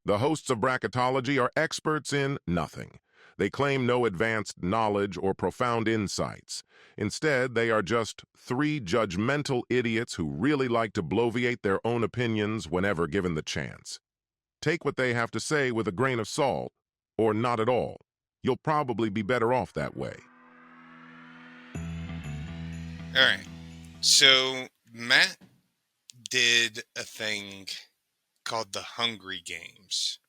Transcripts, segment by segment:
The hosts of bracketology are experts in nothing. They claim no advanced knowledge or profound insights. Instead, they are just three judgmental idiots who really like to bloviate their own opinions whenever given the chance. Take what they have to say with a grain of salt, or not at all. You'll probably be better off that way. All right. So Matt did a thing called the Hungry Games,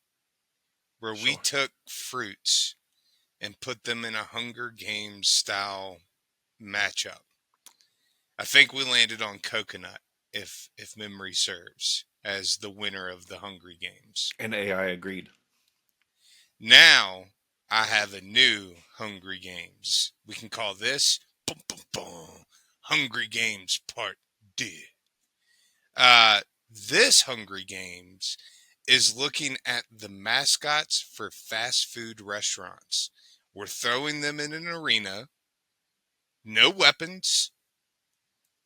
where we took fruits and put them in a Hunger Games style matchup. I think we landed on coconut, if memory serves, as the winner of the Hungry Games. And AI agreed. Now I have a new Hungry Games. We can call this boom, boom, boom, Hungry Games Part D. This Hungry Games is looking at the mascots for fast food restaurants. We're throwing them in an arena. No weapons.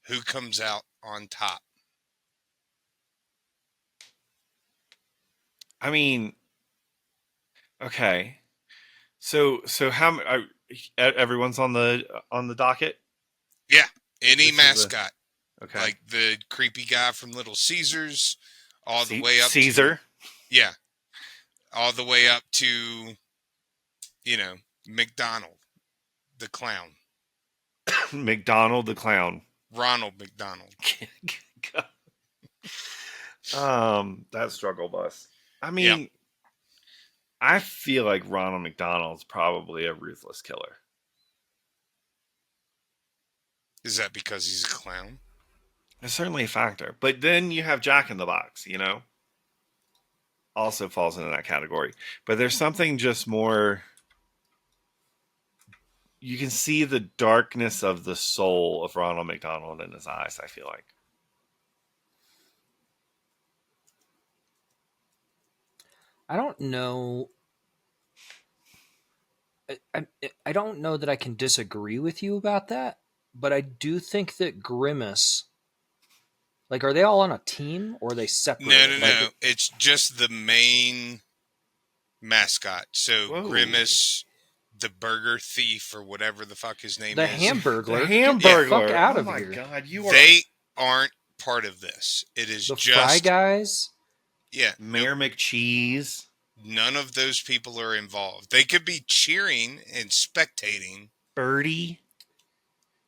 Who comes out on top? I mean, okay. So how everyone's on the docket? Yeah, any This is mascot. Okay. Like the creepy guy from Little Caesars, all the way up Caesar. Yeah. All the way up to, McDonald, the clown. McDonald the clown. Ronald McDonald. That struggle bus. I mean, Yep. I feel like Ronald McDonald's probably a ruthless killer. Is that because he's a clown? It's certainly a factor. But then you have Jack in the Box, also falls into that category. But there's something just more. You can see the darkness of the soul of Ronald McDonald in his eyes, I feel like. I don't know. I don't know that I can disagree with you about that, but I do think that Grimace. Like, are they all on a team or are they separate? No. It's just the main mascot. So Whoa. Grimace, the burger thief, or whatever the fuck his name the is. Hamburglar. The Get the fuck out of my here. God, They aren't part of this. It is the just Fry Guys. Yeah, Mayor McCheese. None of those people are involved. They could be cheering and spectating, Birdie,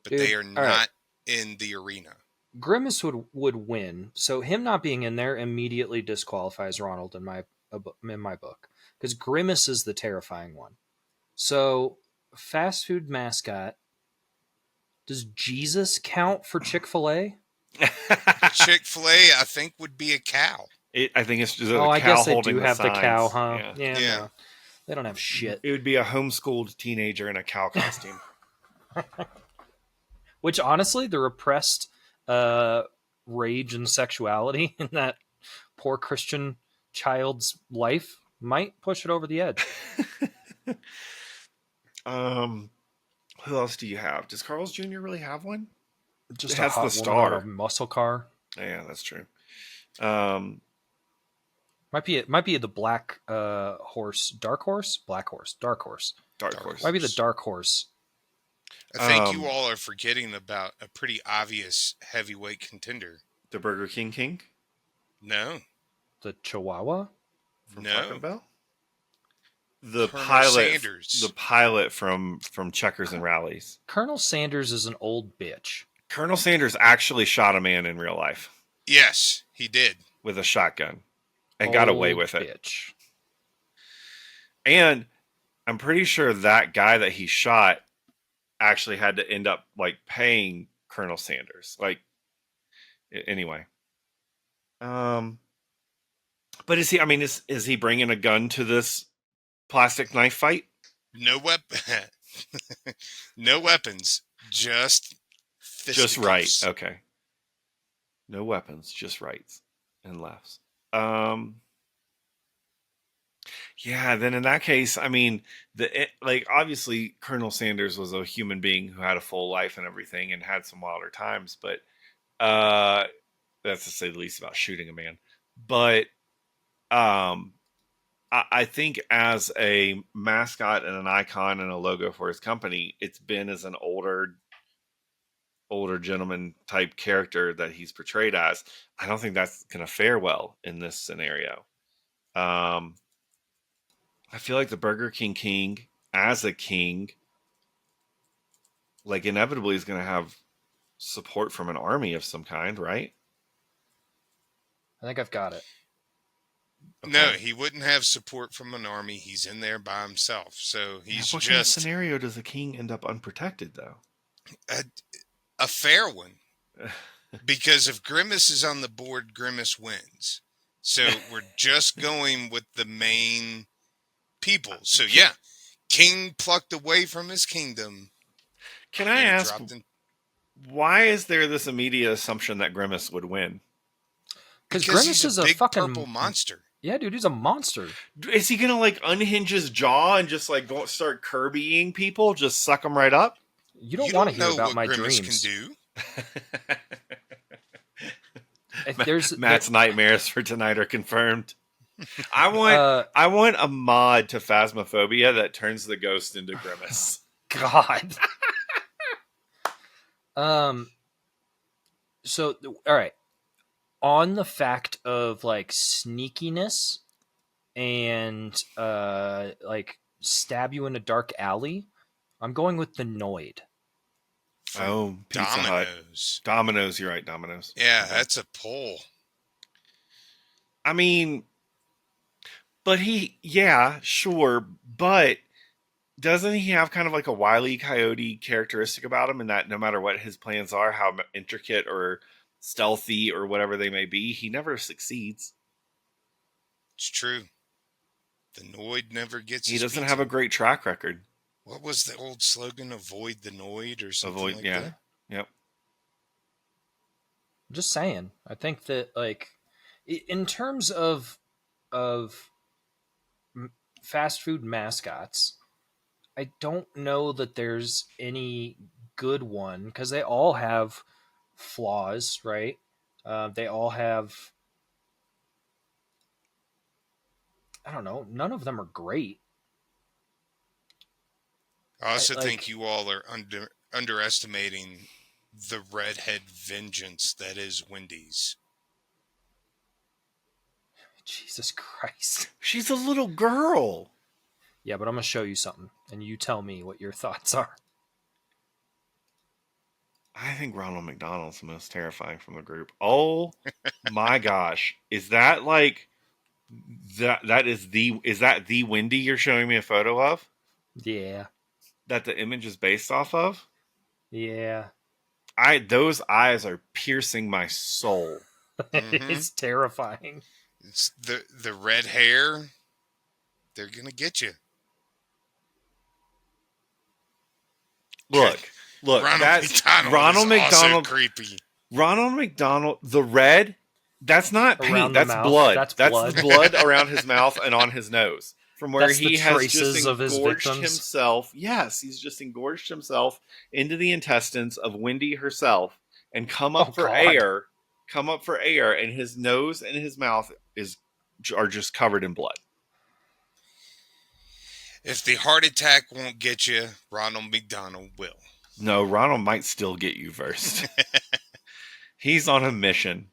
but Dude, they are not in the arena. Grimace would win, so him not being in there immediately disqualifies Ronald in my book, because Grimace is the terrifying one. So, fast food mascot. Does Jesus count for Chick-fil-A? Chick-fil-A, I think, would be a cow. I think it's just a I cow guess they holding do have the signs. cow, huh? Yeah. No. They don't have shit. It would be a homeschooled teenager in a cow costume. Which, honestly, the repressed rage and sexuality in that poor Christian child's life might push it over the edge. Who else do you have? Does Carl's Jr. really have one? Just it a has hot the star. woman on a muscle car. Yeah, that's true. Might be the black horse, dark horse, black horse, dark horse. Dark horse. Might be the dark horse. I think you all are forgetting about a pretty obvious heavyweight contender. The Burger King? No. The Chihuahua? From No. Taco Bell? The Colonel pilot. Sanders. The pilot from Checkers and Rallies. Colonel Sanders is an old bitch. Colonel Sanders actually shot a man in real life. Yes, he did. With a shotgun. And got away with it. Bitch. And I'm pretty sure that guy that he shot actually had to end up paying Colonel Sanders. Anyway. But is he bringing a gun to this plastic knife fight? No no weapons, just fisticuffs. Just right. Okay. No weapons, just rights and lefts. Yeah, then in that case, obviously Colonel Sanders was a human being who had a full life and everything and had some wilder times, but that's to say the least about shooting a man. But I think as a mascot and an icon and a logo for his company, it's been as an older gentleman type character that he's portrayed as. I don't think that's going to fare well in this scenario. I feel like the Burger King as a king, like inevitably is going to have support from an army of some kind, right? I think I've got it. No, Okay. he wouldn't have support from an army. He's in there by himself. So he's What kind of just scenario does the king end up unprotected, though? a fair one. Because if Grimace is on the board, Grimace wins. So we're just going with the main people. So yeah, king plucked away from his kingdom. Can I and ask, dropped in. why is there this immediate assumption that Grimace would win? Because Because Grimace he's is a a big fucking purple monster. Yeah, dude, he's a monster. Is he gonna like unhinge his jaw and just like go start Kirbying people, just suck them right up? You don't want to hear know about what my Grimace dreams. can do. If there's Matt's nightmares for tonight are confirmed. I want a mod to Phasmophobia that turns the ghost into Grimace. God. So all right. On the fact of like sneakiness and like stab you in a dark alley, I'm going with the Noid. Oh, Pizza Hut. Domino's, you're right, Domino's. Yeah, Okay. that's a pull. I mean, but yeah, sure, but doesn't he have kind of like a Wile E. Coyote characteristic about him in that no matter what his plans are, how intricate or stealthy or whatever they may be, he never succeeds. It's true. The Noid never gets He his doesn't pizza. have a great track record. What was the old slogan? Avoid the Noid or something Avoid, like yeah. that? Yep. Just saying. I think that like in terms of fast food mascots, I don't know that there's any good one because they all have flaws, right? They all have, I don't know, none of them are great. I also like- think you all are underestimating the redhead vengeance that is Wendy's. Jesus Christ. She's a little girl. Yeah, but I'm going to show you something, and you tell me what your thoughts are. I think Ronald McDonald's the most terrifying from the group. Oh my gosh. Is that like is that the Wendy you're showing me a photo of? Yeah. That the image is based off of? Yeah. Those eyes are piercing my soul. Mhm. It's terrifying. It's the red hair. They're gonna get you. Look, Ronald that's McDonald Ronald is McDonald. also creepy. Ronald McDonald, the red, that's not paint, Around the that's mouth, blood. that's That's blood. the blood around his mouth and on his nose. From where That's the he has traces just of his engorged victims. himself. Yes, he's just engorged himself into the intestines of Wendy herself and come up Oh, for God. air. Come up for air, and his nose and his mouth are just covered in blood. If the heart attack won't get you, Ronald McDonald will. No, Ronald might still get you first. He's on a mission.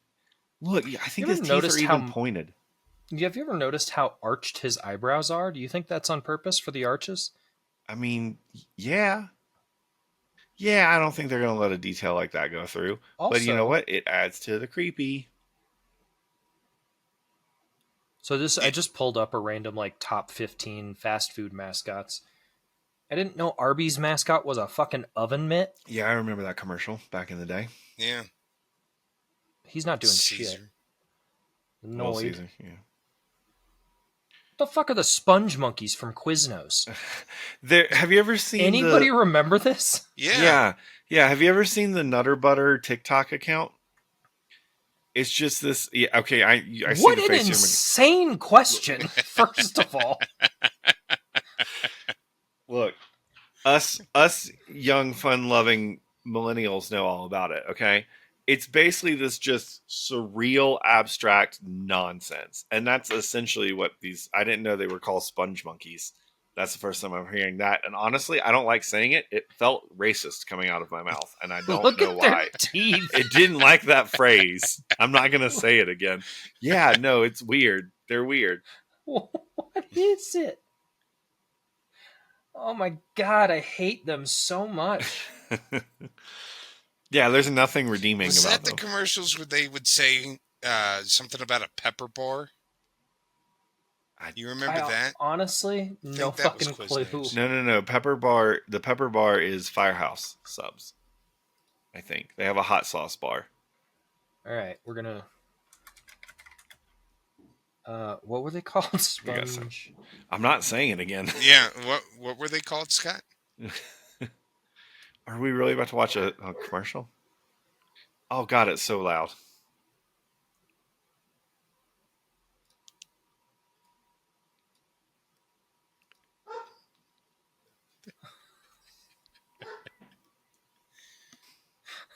Look, I think You his ever teeth are noticed even how- pointed. Have you ever noticed how arched his eyebrows are? Do you think that's on purpose for the arches? I mean, yeah. Yeah, I don't think they're going to let a detail like that go through. But you know Also- what? It adds to the creepy. So I just pulled up a random like top 15 fast food mascots. I didn't know Arby's mascot was a fucking oven mitt. Yeah, I remember that commercial back in the day. Yeah. He's not doing Caesar. shit. Little Noid. Caesar, yeah. What the fuck are the sponge monkeys from Quiznos? Have you ever seen Anybody remember this? Yeah. Yeah. Have you ever seen the Nutter Butter TikTok account? It's just this. Yeah, okay, I see What the an face here. insane question, first of all. Look, us young, fun-loving millennials know all about it. Okay, it's basically this just surreal, abstract nonsense. And that's essentially what these, I didn't know they were called sponge monkeys. That's the first time I'm hearing that. And honestly, I don't like saying it. It felt racist coming out of my mouth. And I don't Look know at their why. teeth. It didn't like that phrase. I'm not going to say it again. Yeah, no, it's weird. They're weird. What is it? Oh my god, I hate them so much. Yeah, there's nothing redeeming Was about that the them. commercials where they would say something about a pepper bar? You remember that? Honestly, no that was fucking clue. Quiznos. No. Pepper bar. The pepper bar is Firehouse subs. I think they have a hot sauce bar. All right, we're gonna. What were they called? Sponge. I'm not saying it again. Yeah. What were they called, Scott? Are we really about to watch a commercial? Oh god, it's so loud.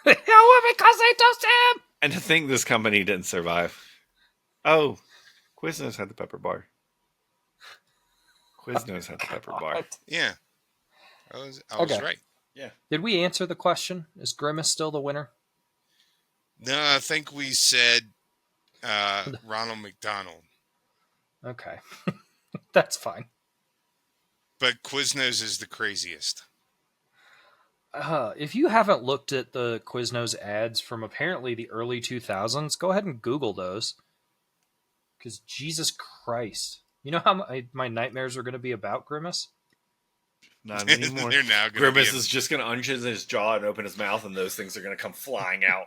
Because they toast him. And to think this company didn't survive. Oh, Quiznos had the pepper bar. Quiznos had the pepper bar. Yeah. I was Okay. right. Yeah. Did we answer the question? Is Grimace still the winner? No, I think we said Ronald McDonald. Okay, that's fine. But Quiznos is the craziest. If you haven't looked at the Quiznos ads from apparently the early 2000s, go ahead and Google those. Because Jesus Christ. You know how my nightmares are going to be about Grimace? Not anymore. They're now gonna Grimace be is just going to unhinge his jaw and open his mouth, and those things are going to come flying out.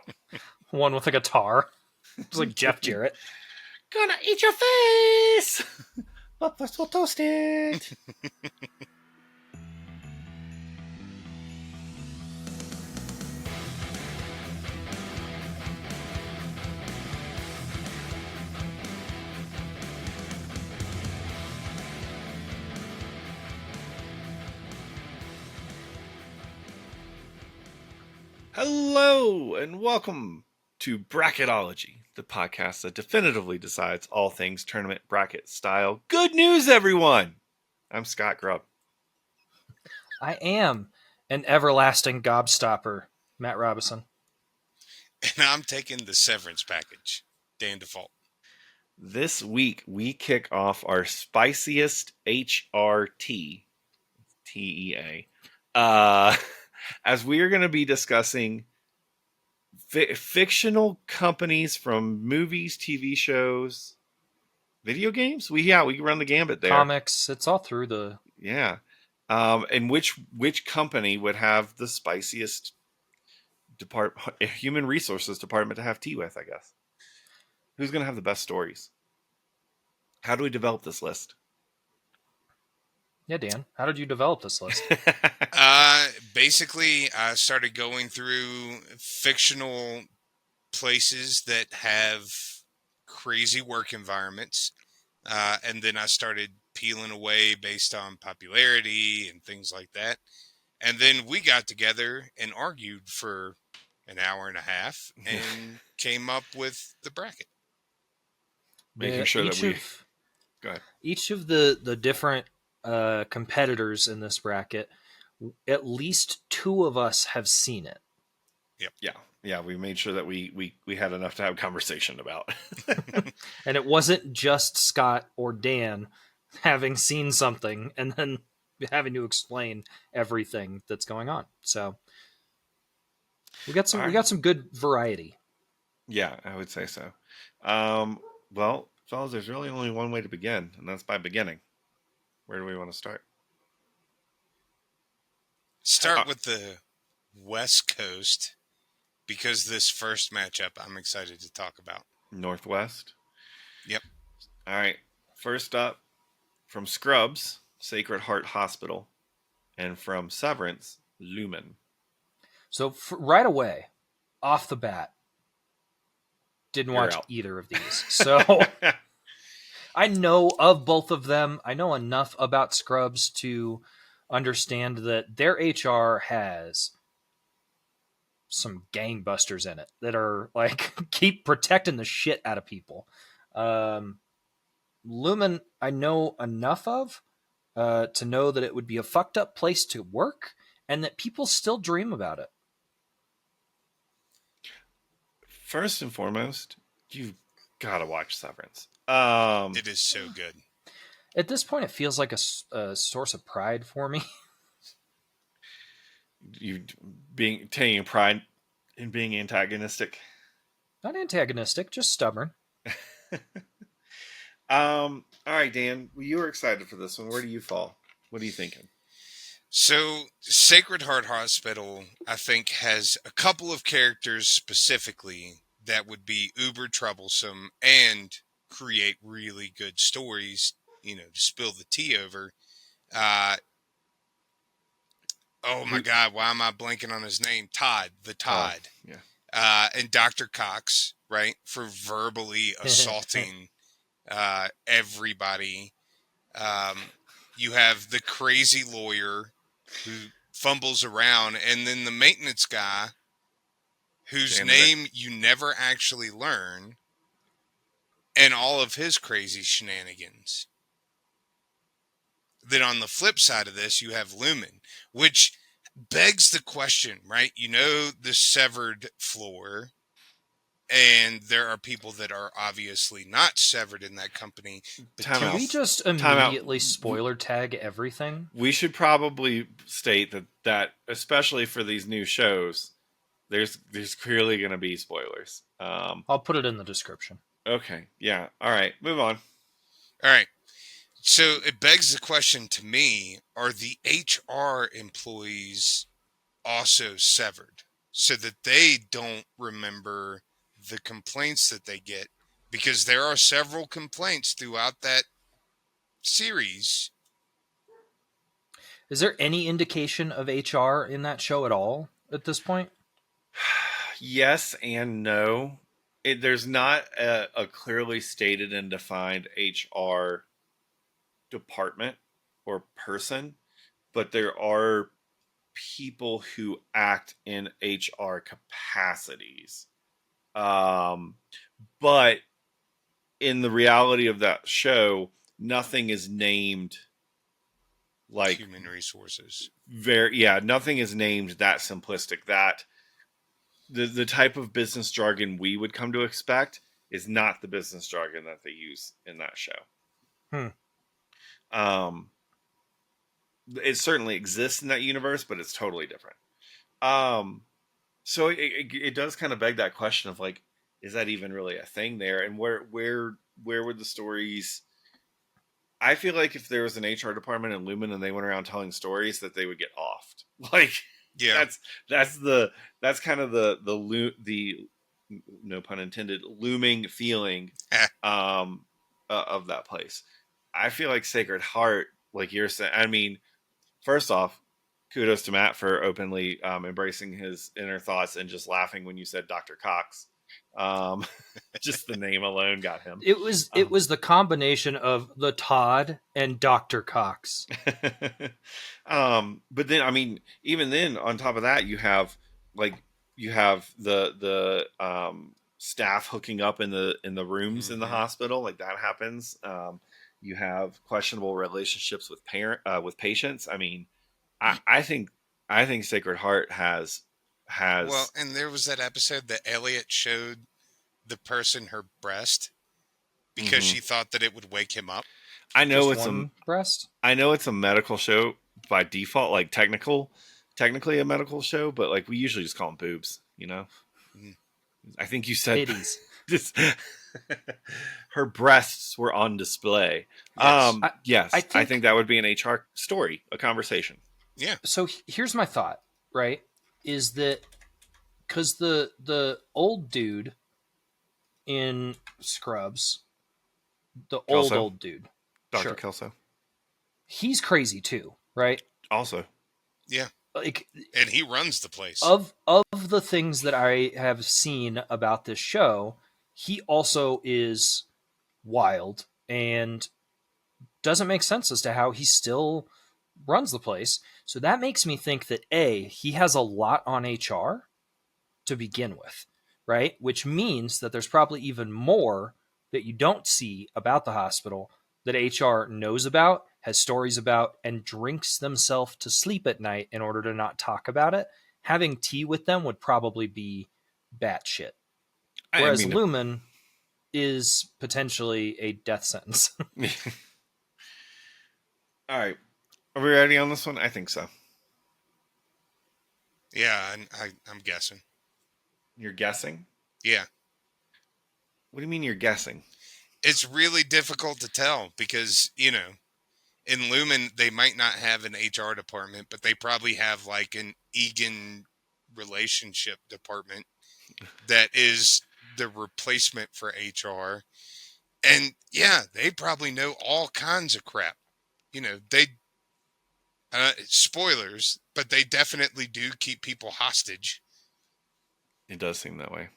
One with a guitar. It's like Jeff Jarrett. Gonna eat your face! But first we'll toast it! Hello, and welcome to Bracketology, the podcast that definitively decides all things tournament bracket style. Good news, everyone! I'm Scott Grubb. I am an everlasting gobstopper, Matt Robinson. And I'm taking the severance package, Dan Default. This week, we kick off our spiciest HRT, TEA, as we are going to be discussing fictional companies from movies, TV shows, video games. We run the gambit there. Comics, it's all through the... Yeah. And which company would have the spiciest human resources department to have tea with, I guess. Who's going to have the best stories? How do we develop this list? Yeah, Dan, how did you develop this list? Basically, I started going through fictional places that have crazy work environments. And then I started peeling away based on popularity and things like that. And then we got together and argued for an hour and a half and came up with the bracket. Making sure that we... Go ahead. Each of the different competitors in this bracket, at least two of us have seen it. Yep. Yeah. We made sure that we had enough to have a conversation about. And it wasn't just Scott or Dan having seen something and then having to explain everything that's going on. So we got some good variety. Yeah, I would say so. Well, fellas, there's really only one way to begin, and that's by beginning. Where do we want to start? Start with the West Coast, because this first matchup I'm excited to talk about. Northwest? Yep. All right. First up, from Scrubs, Sacred Heart Hospital, and from Severance, Lumen. So right away, off the bat, didn't You're watch out. either of these. So I know of both of them. I know enough about Scrubs to understand that their HR has some gangbusters in it that are like keep protecting the shit out of people. Lumen, I know enough of to know that it would be a fucked up place to work and that people still dream about it. First and foremost, you've got to watch Severance. It is so good. At this point, it feels like a source of pride for me. You taking pride in being antagonistic. Not antagonistic, just stubborn. All right, Dan, you were excited for this one. Where do you fall? What are you thinking? So, Sacred Heart Hospital, I think, has a couple of characters specifically that would be uber troublesome and create really good stories, to spill the tea over. Oh my God, why am I blanking on his name? Todd. Yeah. And Dr. Cox, right, for verbally assaulting everybody. You have the crazy lawyer who fumbles around, and then the maintenance guy whose name you never actually learn, and all of his crazy shenanigans. Then on the flip side of this, you have Lumen, which begs the question, right? The severed floor, and there are people that are obviously not severed in that company. But Can we just immediately spoiler tag everything? We should probably state that especially for these new shows, there's clearly going to be spoilers. I'll put it in the description. Okay. Yeah. All right. Move on. All right. So it begs the question to me, are the HR employees also severed so that they don't remember the complaints that they get? Because there are several complaints throughout that series. Is there any indication of HR in that show at all at this point? Yes and no. There's not a clearly stated and defined HR department or person, but there are people who act in HR capacities. But in the reality of that show, nothing is named like human resources. Nothing is named that simplistic. That the type of business jargon we would come to expect is not the business jargon that they use in that show. It certainly exists in that universe, but it's totally different. So it does kind of beg that question of like, is that even really a thing there? And where would the stories? I feel like if there was an HR department in Lumen and they went around telling stories, that they would get offed. Like, yeah, that's kind of the no pun intended looming feeling of that place. I feel like Sacred Heart, like you're saying. I mean, first off, kudos to Matt for openly embracing his inner thoughts and just laughing when you said Dr. Cox. Just the name alone got him. It was the combination of the Todd and Dr. Cox. But then, I mean, even then, on top of that, you have the staff hooking up in the rooms in the hospital, like that happens. You have questionable relationships with patients. I mean, I think Sacred Heart has well, and there was that episode that Elliot showed the person her breast because she thought that it would wake him up. I know Just one breast. I know it's a medical show by default, like technically a medical show, but like we usually just call them boobs, I think you said titties. Her breasts were on display. Yes. I think that would be an HR story, a conversation. Yeah. So here's my thought, right? Is that because the old dude in Scrubs, the Kelso. old dude, Dr. Kelso, he's crazy too, right? Also, yeah, like, and he runs the place. Of the things that I have seen about this show, he also is wild and doesn't make sense as to how he still runs the place. So that makes me think that A, he has a lot on HR, to begin with, right? Which means that there's probably even more that you don't see about the hospital that HR knows about, has stories about, and drinks themselves to sleep at night in order to not talk about it. Having tea with them would probably be batshit. I Whereas mean, Lumen is potentially a death sentence. all right. Are we ready on this one? I think so. Yeah, I'm guessing. You're guessing? Yeah. What do you mean you're guessing? It's really difficult to tell because, you know, in Lumen, they might not have an HR department, but they probably have like an Egan relationship department that is the replacement for HR. And yeah, they probably know all kinds of crap. You know, spoilers, but they definitely do keep people hostage It does seem that way.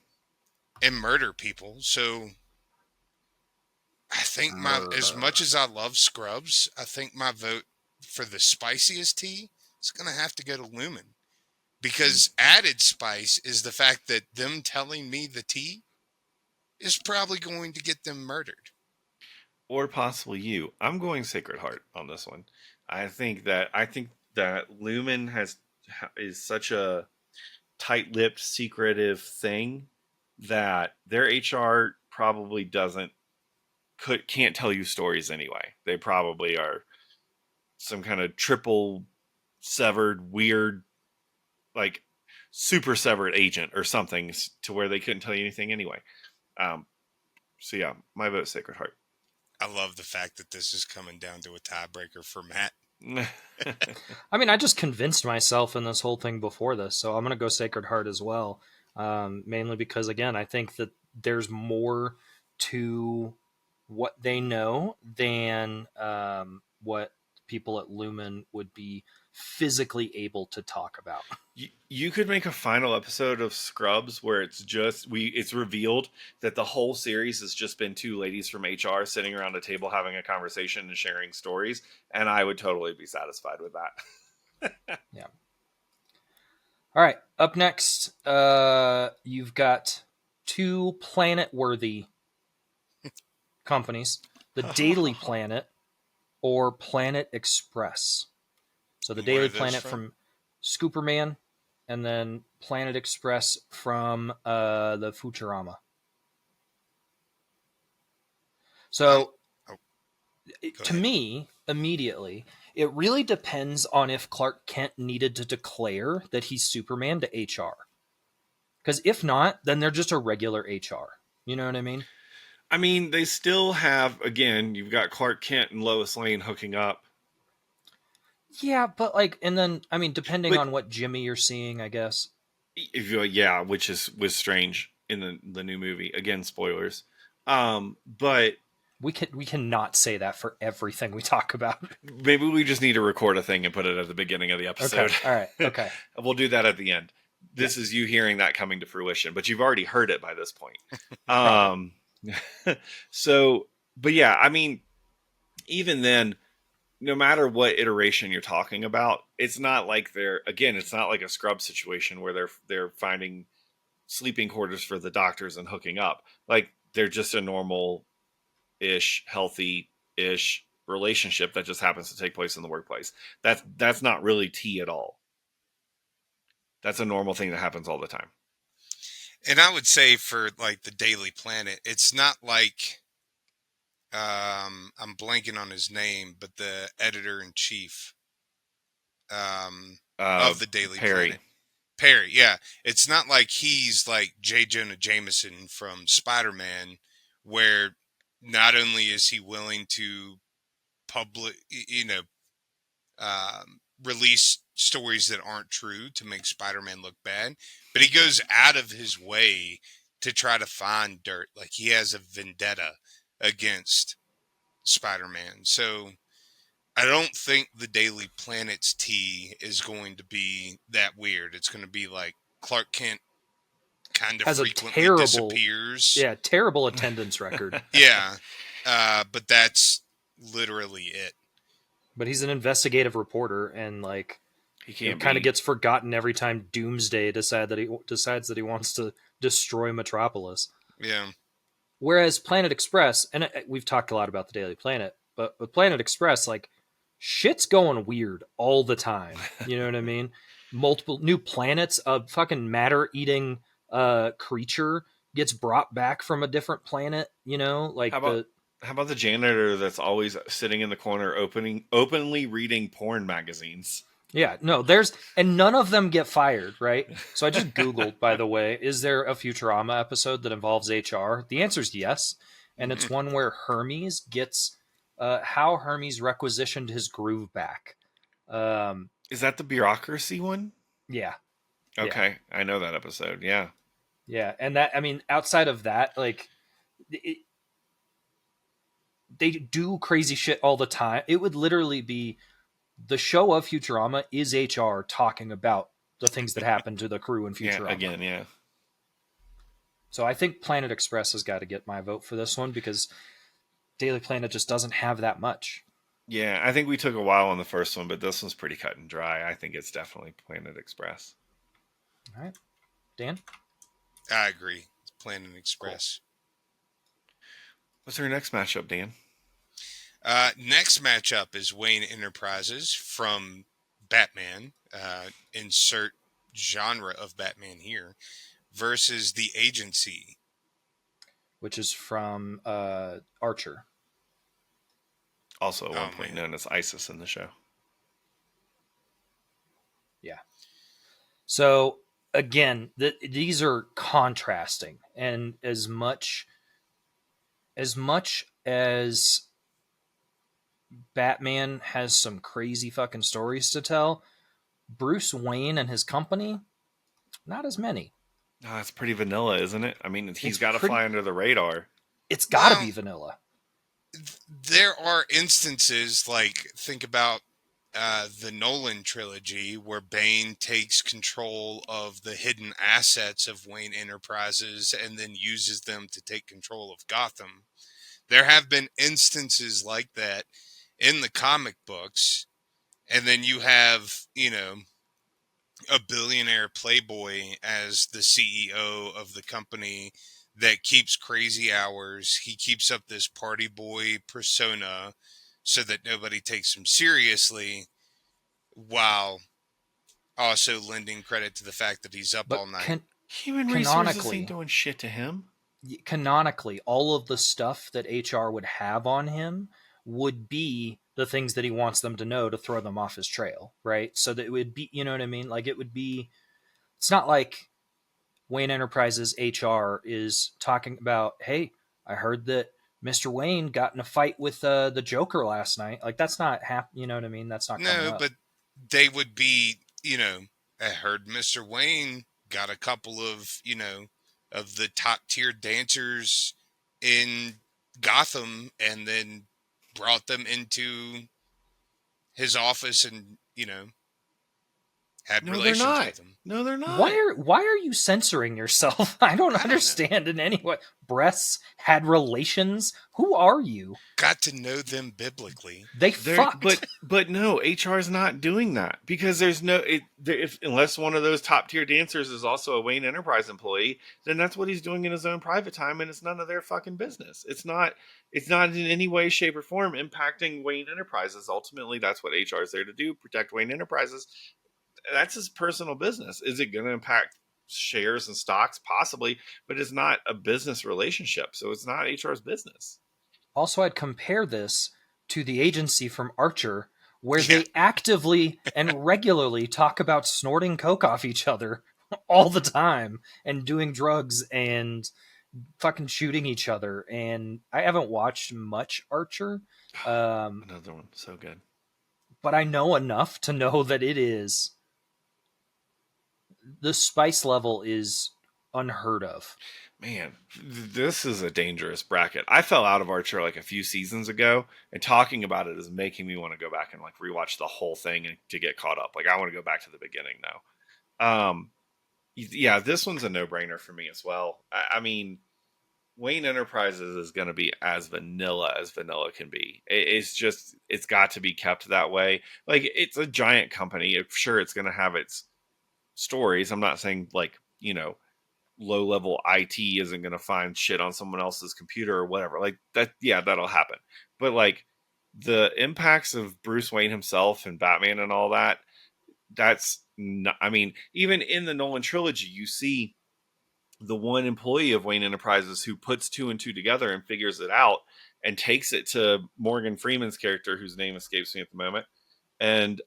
and murder people. So I think as much as I love Scrubs, I think my vote for the spiciest tea is going to have to go to Lumen. Because added spice is the fact that them telling me the tea is probably going to get them murdered. Or possibly you. I'm going Sacred Heart on this one. I think that Lumen is such a tight-lipped, secretive thing that their HR probably can't tell you stories anyway. They probably are some kind of triple severed, weird, like super severed agent or something to where they couldn't tell you anything anyway. So yeah, my vote Sacred Heart. I love the fact that this is coming down to a tiebreaker for Matt. I mean, I just convinced myself in this whole thing before this, so I'm going to go Sacred Heart as well. Mainly because, again, I think that there's more to what they know than what people at Lumen would be physically able to talk about. You could make a final episode of Scrubs where it's revealed that the whole series has just been two ladies from HR sitting around a table having a conversation and sharing stories, and I would totally be satisfied with that. Yeah. All right. Up next, you've got two planet-worthy companies: the Daily Planet or Planet Express. So the And where Daily are those Planet from? from Scooperman, and then Planet Express from the Futurama. So Go to ahead. me, immediately, it really depends on if Clark Kent needed to declare that he's Superman to HR. Because if not, then they're just a regular HR. You know what I mean? I mean, they still have, again, you've got Clark Kent and Lois Lane hooking up. Yeah, but like, and then, I mean, depending But on what Jimmy you're seeing, I guess. yeah, which was strange in the new movie. Again, spoilers. But We cannot say that for everything we talk about. maybe we just need to record a thing and put it at the beginning of the episode. Okay. All right. Okay. We'll do that at the end. This is you hearing that coming to fruition, but you've already heard it by this point. So, but yeah, I mean, even then, no matter what iteration you're talking about, it's not like it's not like a scrub situation where they're finding sleeping quarters for the doctors and hooking up. Like they're just a normal-ish, healthy-ish relationship that just happens to take place in the workplace. That's not really tea at all. That's a normal thing that happens all the time. And I would say for like the Daily Planet, it's not like I'm blanking on his name, but the editor in chief of the Daily Perry. Planet, Perry. Yeah, it's not like he's like J. Jonah Jameson from Spider-Man, where not only is he willing to release stories that aren't true to make Spider-Man look bad, but he goes out of his way to try to find dirt. Like he has a vendetta against Spider-Man. So I don't think the Daily Planet's tea is going to be that weird. It's going to be like Clark Kent kind of Has a frequently disappears. Yeah, terrible attendance record. Yeah. But that's literally it. But he's an investigative reporter, and like, He It can't kind of be. gets forgotten every time Doomsday decides that he wants to destroy Metropolis. Yeah. Whereas Planet Express, and we've talked a lot about the Daily Planet, but with Planet Express, like shit's going weird all the time. You know what I mean? Multiple new planets, a fucking matter-eating creature gets brought back from a different planet. You know, How like about the how about the janitor that's always sitting in the corner, openly reading porn magazines? yeah, no, and none of them get fired, right? So I just Googled, by the way, is there a Futurama episode that involves HR? The answer is yes. And it's one where Hermes gets how Hermes requisitioned his groove back. Um, Is that the bureaucracy one? yeah, yeah, Okay, I know that episode. Yeah. yeah. And that, I mean, outside of that, like, it, they do crazy shit all the time. It would literally be the show of Futurama is HR talking about the things that happen to the crew in Yeah, Futurama. again, yeah. So I think Planet Express has got to get my vote for this one because Daily Planet just doesn't have that much. Yeah, I think we took a while on the first one, but this one's pretty cut and dry. I think it's definitely Planet Express. All right, Dan. I agree. It's Planet Cool. Express. What's our next matchup, Dan? Next matchup is Wayne Enterprises from Batman. Insert genre of Batman here versus the Agency. Which is from Archer. Also, at one Oh, point man. known as ISIS in the show. Yeah. So again, these are contrasting, and as much as Batman has some crazy fucking stories to tell, Bruce Wayne and his company, not as many. Oh, it's pretty vanilla, isn't it? I mean, he's It's got to pretty. fly under the radar. It's got to Well, be vanilla. there are instances like think about the Nolan trilogy where Bane takes control of the hidden assets of Wayne Enterprises and then uses them to take control of Gotham. There have been instances like that in the comic books, and then you have, a billionaire playboy as the CEO of the company that keeps crazy hours. He keeps up this party boy persona so that nobody takes him seriously while also lending credit to the fact that he's up all But night. Human resources ain't canonically, doing shit to him. all of the stuff that HR would have on him would be the things that he wants them to know to throw them off his trail, right? So that it would be, you know what I mean? Like it would be, it's not like Wayne Enterprises HR is talking about, hey, I heard that Mr. Wayne got in a fight with the Joker last night. Like that's not you know what I mean? That's not coming No, up. but they would be, I heard Mr. Wayne got a couple of, of the top tier dancers in Gotham and then brought them into his office and, had No, they're relations not. with them. No, they're not. Why are you censoring yourself? I don't I don't know. understand in any way. Breasts had relations. Who are you? Got to know them biblically. They They're, fucked. but no, HR is not doing that because there's no if unless one of those top tier dancers is also a Wayne Enterprise employee, then that's what he's doing in his own private time, and it's none of their fucking business. It's not in any way, shape, or form impacting Wayne Enterprises. Ultimately, that's what HR is there to do: protect Wayne Enterprises. That's his personal business. Is it going to impact shares and stocks? Possibly, but it's not a business relationship, so it's not HR's business. Also, I'd compare this to the agency from Archer, where Yeah. they actively and regularly talk about snorting coke off each other all the time and doing drugs and fucking shooting each other. And I haven't watched much Archer, Another one, so good. but I know enough to know that it is. The spice level is unheard of. Man, this is a dangerous bracket. I fell out of Archer like a few seasons ago, and talking about it is making me want to go back and like rewatch the whole thing and to get caught up. Like I want to go back to the beginning now. Yeah, this one's a no-brainer for me as well. I mean, Wayne Enterprises is going to be as vanilla can be. It's got to be kept that way. Like, it's a giant company. Sure, it's going to have its stories. I'm not saying, like, low level IT isn't going to find shit on someone else's computer or whatever. Like that, yeah, that'll happen. But like the impacts of Bruce Wayne himself and Batman and all that, that's not, I mean, even in the Nolan trilogy, you see the one employee of Wayne Enterprises who puts two and two together and figures it out and takes it to Morgan Freeman's character, whose name escapes me at the moment. And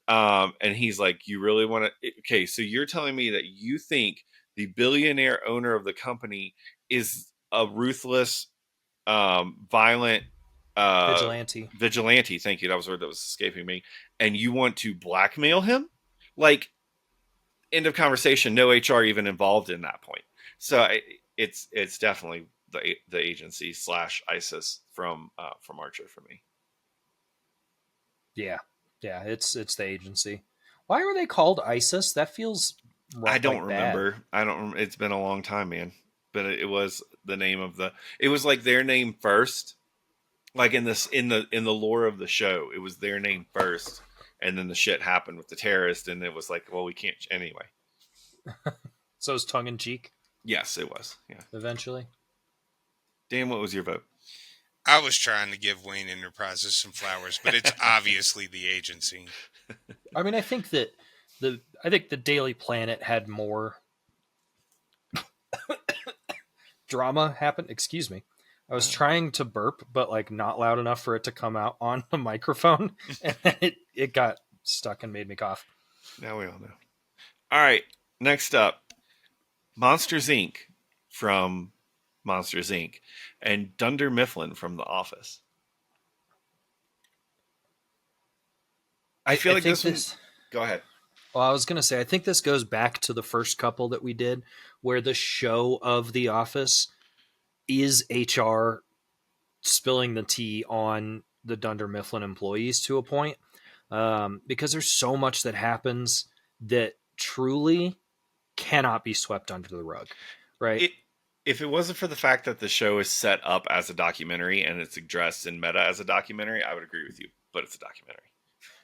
he's like, you really want to, okay, so you're telling me that you think the billionaire owner of the company is a ruthless, violent, Vigilante. vigilante. Thank you. That was a word that was escaping me. And you want to blackmail him? Like, end of conversation. No HR even involved in that point. So it's definitely the agency / ISIS from Archer for me. Yeah, it's the agency. Why were they called ISIS? That feels I don't like remember. bad. I don't. It's been a long time, man. But it was the name of the. It was like their name first, like in the lore of the show. It was their name first, and then the shit happened with the terrorist, and it was like, well, we can't anyway. So it's tongue in cheek. Yes, it was. Yeah. Eventually. Dan, what was your vote? I was trying to give Wayne Enterprises some flowers, but it's obviously the agency. I mean, I think that the Daily Planet had more drama happen. Excuse me. I was trying to burp, but like not loud enough for it to come out on the microphone, and then it got stuck and made me cough. Now we all know. All right, next up, Monsters Inc. from Monsters Inc. and Dunder Mifflin from The Office. I feel like this one... Go ahead. Well, I was going to say, I think this goes back to the first couple that we did, where the show of The Office is HR spilling the tea on the Dunder Mifflin employees to a point, because there's so much that happens that truly cannot be swept under the rug, right? If it wasn't for the fact that the show is set up as a documentary and it's addressed in meta as a documentary, I would agree with you, but it's a documentary.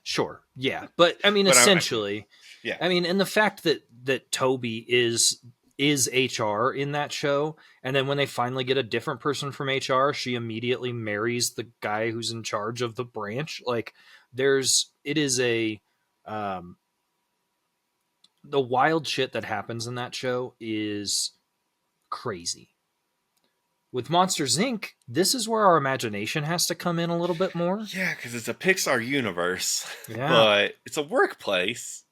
Sure. Yeah. But I mean, essentially, yeah. I mean, and the fact that Toby is HR in that show, and then when they finally get a different person from HR, she immediately marries the guy who's in charge of the branch. Like, it is a, the wild shit that happens in that show is crazy. With Monsters Inc., this is where our imagination has to come in a little bit more. Yeah, because it's a Pixar universe, yeah. But it's a workplace.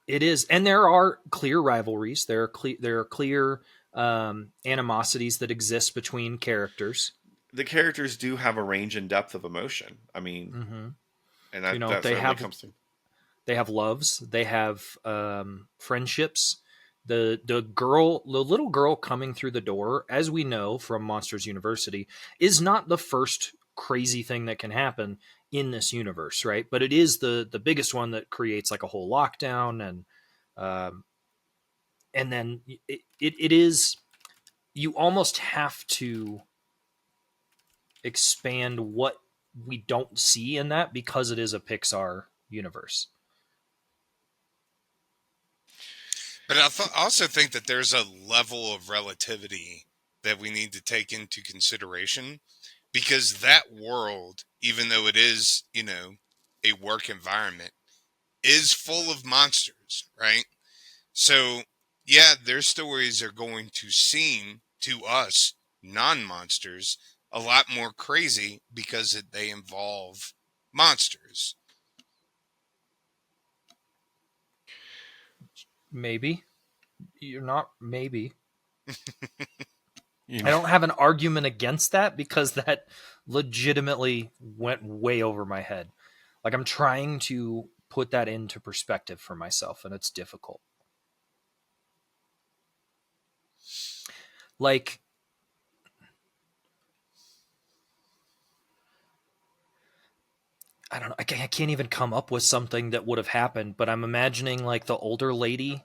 It is, and there are clear rivalries. There are clear animosities that exist between characters. The characters do have a range and depth of emotion. I mean, and that they have comes through. They have loves. They have friendships. The little girl coming through the door, as we know from Monsters University, is not the first crazy thing that can happen in this universe, right? But it is the biggest one that creates like a whole lockdown, and then it is, you almost have to expand what we don't see in that because it is a Pixar universe. But I also think that there's a level of relativity that we need to take into consideration, because that world, even though it is, a work environment, is full of monsters, right? So, yeah, their stories are going to seem to us, non-monsters, a lot more crazy because they involve monsters. Maybe. You're not maybe. I don't have an argument against that, because that legitimately went way over my head. Like, I'm trying to put that into perspective for myself, and it's difficult. Like, I don't know. I can't even come up with something that would have happened, but I'm imagining like the older lady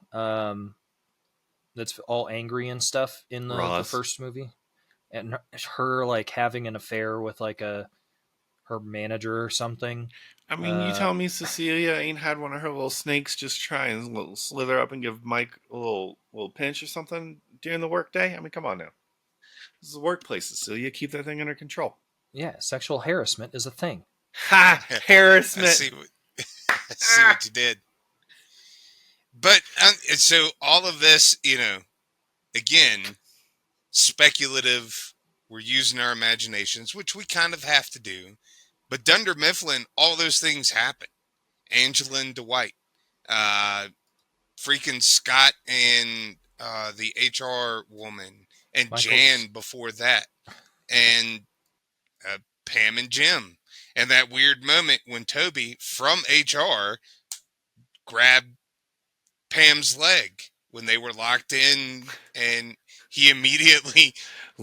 that's all angry and stuff in the first movie. and her like having an affair with like her manager or something. I mean, you tell me Cecilia ain't had one of her little snakes just try and slither up and give Mike a little pinch or something during the workday? I mean, come on now. This is a workplace, Cecilia. Keep that thing under control. Yeah, sexual harassment is a thing. Ha! I Harassment. see what, I see what you did. But so all of this, again, speculative. We're using our imaginations, which we kind of have to do. But Dunder Mifflin, all those things happen. Angela and Dwight, freaking Scott and the HR woman, and Jan before that, and Pam and Jim, and that weird moment when Toby from HR grabbed Pam's leg when they were locked in, and he immediately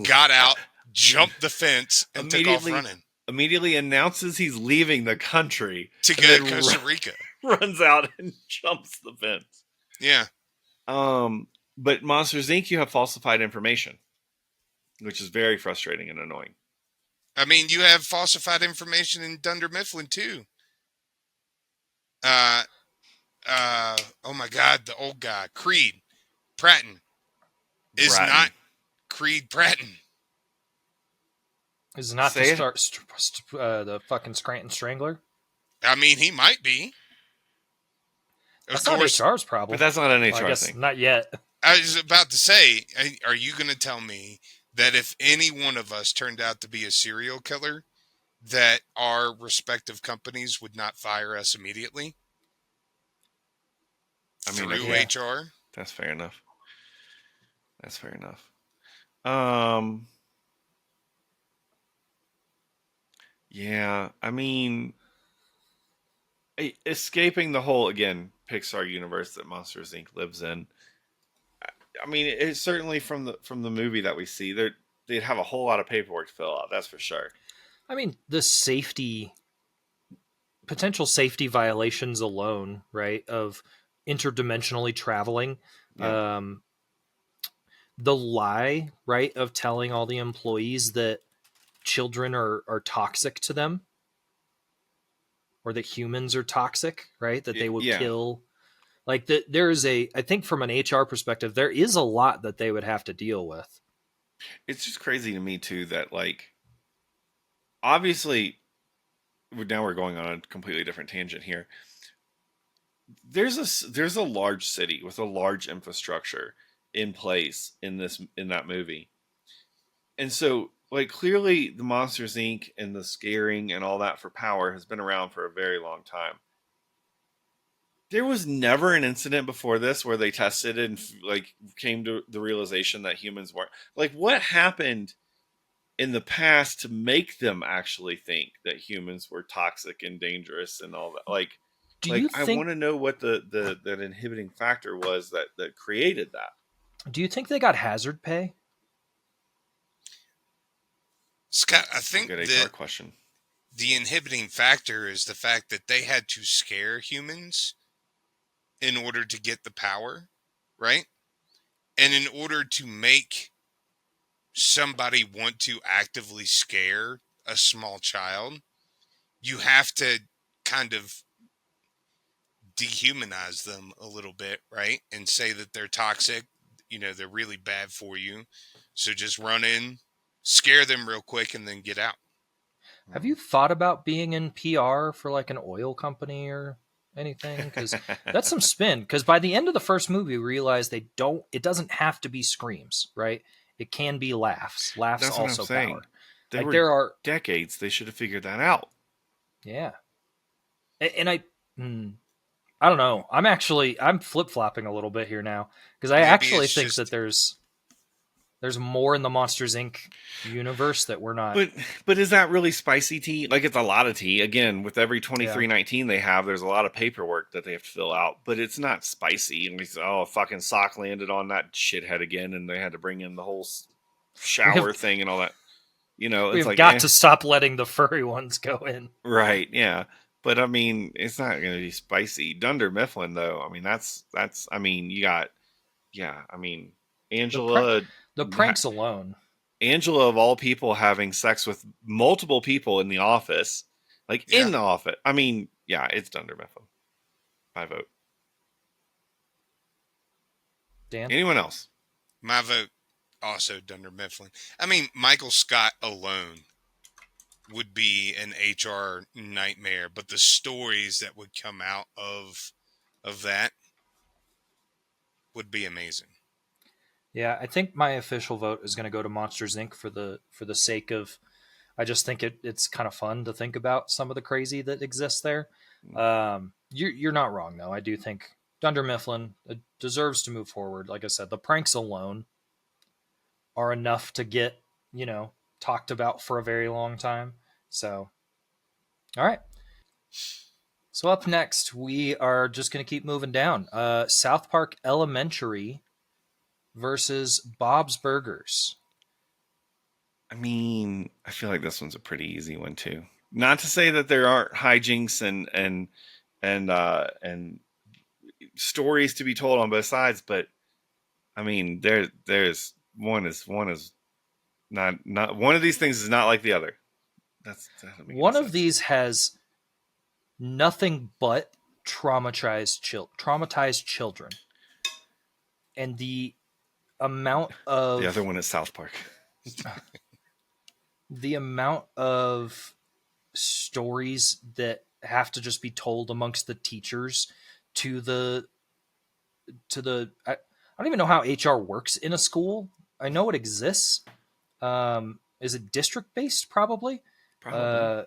got out, jumped the fence, and took off running. Immediately announces he's leaving the country to go to Costa Rica. Runs out and jumps the fence. Yeah. But Monsters Inc. you have falsified information, which is very frustrating and annoying. I mean, you have falsified information in Dunder Mifflin too. Oh my God, the old guy, Creed Pratton, is not Creed Pratton. Is not the fucking Scranton Strangler? I mean, he might be. That's not HR's problem. But that's not an HR thing. Not yet. I was about to say, are you going to tell me that if any one of us turned out to be a serial killer, that our respective companies would not fire us immediately? Through HR? That's fair enough. Yeah, I mean, escaping the whole, again, Pixar universe that Monsters Inc. lives in. I mean, it's certainly from the movie that we see, they'd have a whole lot of paperwork to fill out. That's for sure. I mean, the potential safety violations alone, right, of interdimensionally traveling, the lie, right, of telling all the employees that children are toxic to them, or that humans are toxic, right, that they would kill. Like, I think from an HR perspective, there is a lot that they would have to deal with. It's just crazy to me too that, like, obviously now we're going on a completely different tangent here. There's a large city with a large infrastructure in place in that movie. And so, like, clearly the Monsters Inc. and the scaring and all that for power has been around for a very long time. There was never an incident before this where they tested and like came to the realization that humans weren't. Like, what happened in the past to make them actually think that humans were toxic and dangerous and all that? Like, I want to know what that inhibiting factor was that created that. Do you think they got hazard pay? Scott, I think good HR question. The inhibiting factor is the fact that they had to scare humans in order to get the power, right? And in order to make somebody want to actively scare a small child, you have to kind of dehumanize them a little bit, right? And say that they're toxic, they're really bad for you. So just run in, scare them real quick, and then get out. Have you thought about being in PR for like an oil company or anything? Because that's some spin. Because by the end of the first movie, we realize it doesn't have to be screams, right? It can be laughs. Laughs that's also what I'm power. Saying. There are decades. They should have figured that out. Yeah. And I don't know. I'm flip-flopping a little bit here now. Because I actually think that there's more in the Monsters Inc. universe that we're not. But is that really spicy tea? Like, it's a lot of tea. Again, with every 2319 they have, there's a lot of paperwork that they have to fill out. But it's not spicy. And we say, a fucking sock landed on that shithead again, and they had to bring in the whole shower thing and all that. We've got to stop letting the furry ones go in. Right? Yeah. But I mean, it's not going to be spicy. Dunder Mifflin, though. I mean, that's. I mean, you got. Yeah. I mean, Angela. The pranks alone. Angela of all people having sex with multiple people in the office, like Yeah. in the office. I mean, yeah, it's Dunder Mifflin. I vote. Dan? Anyone else? My vote also Dunder Mifflin. I mean, Michael Scott alone would be an HR nightmare, but the stories that would come out of that would be amazing. Yeah, I think my official vote is going to go to Monsters Inc. for the sake of, I just think it's kind of fun to think about some of the crazy that exists there. You're not wrong though. I do think Dunder Mifflin deserves to move forward. Like I said, the pranks alone are enough to get talked about for a very long time. So, all right. So up next, we are just going to keep moving down. South Park Elementary versus Bob's Burgers. I mean, I feel like this one's a pretty easy one too. Not to say that there aren't hijinks and stories to be told on both sides, but I mean, there's one is not one of these things is not like the other. That doesn't make One any of sense. these has nothing but traumatized children, and the amount of The other one is South Park. the amount of stories that have to just be told amongst the teachers to the I don't even know how HR works in a school. I know it exists. Is it district based? Probably. Probably.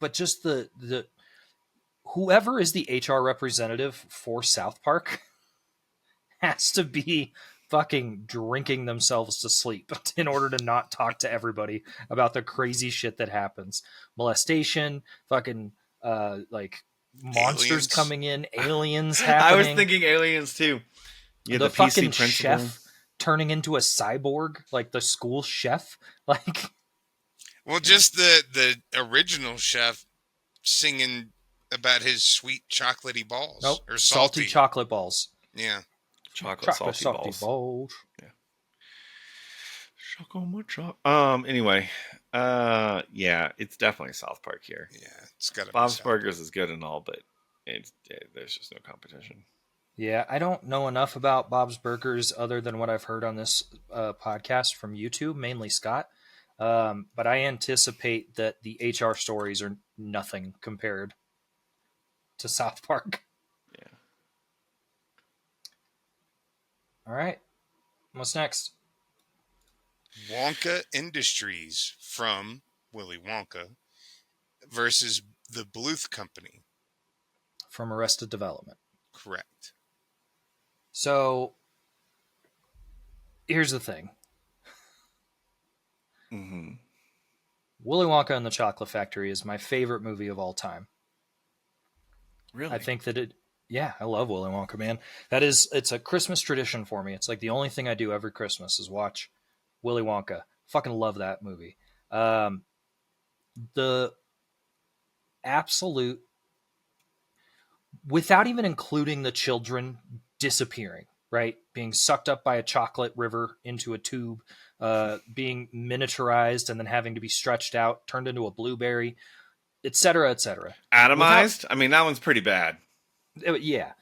But just the whoever is the HR representative for South Park has to be fucking drinking themselves to sleep in order to not talk to everybody about the crazy shit that happens. Molestation, fucking like monsters Aliens. coming in, aliens happening. I was thinking aliens too. Yeah, the the fucking PC principal. chef turning into a cyborg, like the school chef. Like, Well, just the original chef singing about his sweet chocolatey balls nope, or salty chocolate balls. Yeah. Chocolate salty balls. Yeah. Anyway, yeah, it's definitely South Park here. Yeah, it's got to be Bob's South Burgers is good and all, but there's just no competition. Yeah, I don't know enough about Bob's Burgers other than what I've heard on this podcast from YouTube, mainly Scott. But I anticipate that the HR stories are nothing compared to South Park. Yeah. All right. What's next? Wonka Industries from Willy Wonka versus the Bluth Company. From Arrested Development. Correct. So, here's the thing. Mm-hmm. Willy Wonka and the Chocolate Factory is my favorite movie of all time. Really? I think that I love Willy Wonka, man. It's a Christmas tradition for me. It's like the only thing I do every Christmas is watch Willy Wonka. Fucking love that movie. The absolute, without even including the children disappearing, right? Being sucked up by a chocolate river into a tube, being miniaturized and then having to be stretched out, turned into a blueberry, etc., etc. Atomized? I mean, that one's pretty bad. Yeah.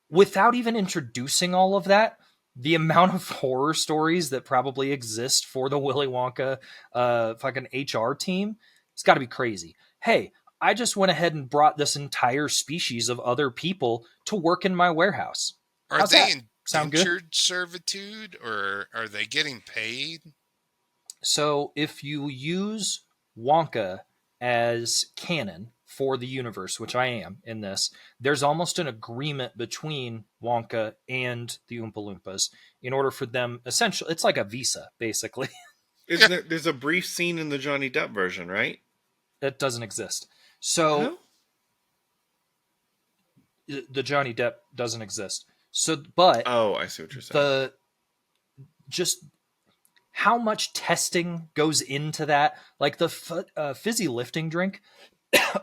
Without even introducing all of that, the amount of horror stories that probably exist for the Willy Wonka fucking HR team, it's got to be crazy. Hey, I just went ahead and brought this entire species of other people to work in my warehouse. Are they in Sound good? indentured servitude or are they getting paid? So if you use Wonka as canon for the universe, which I am in this, there's almost an agreement between Wonka and the Oompa Loompas in order for them, essentially, it's like a visa, basically. There's a brief scene in the Johnny Depp version, right? That doesn't exist. So the Johnny Depp doesn't exist. So, but I see what you're saying. Just how much testing goes into that, like the fizzy lifting drink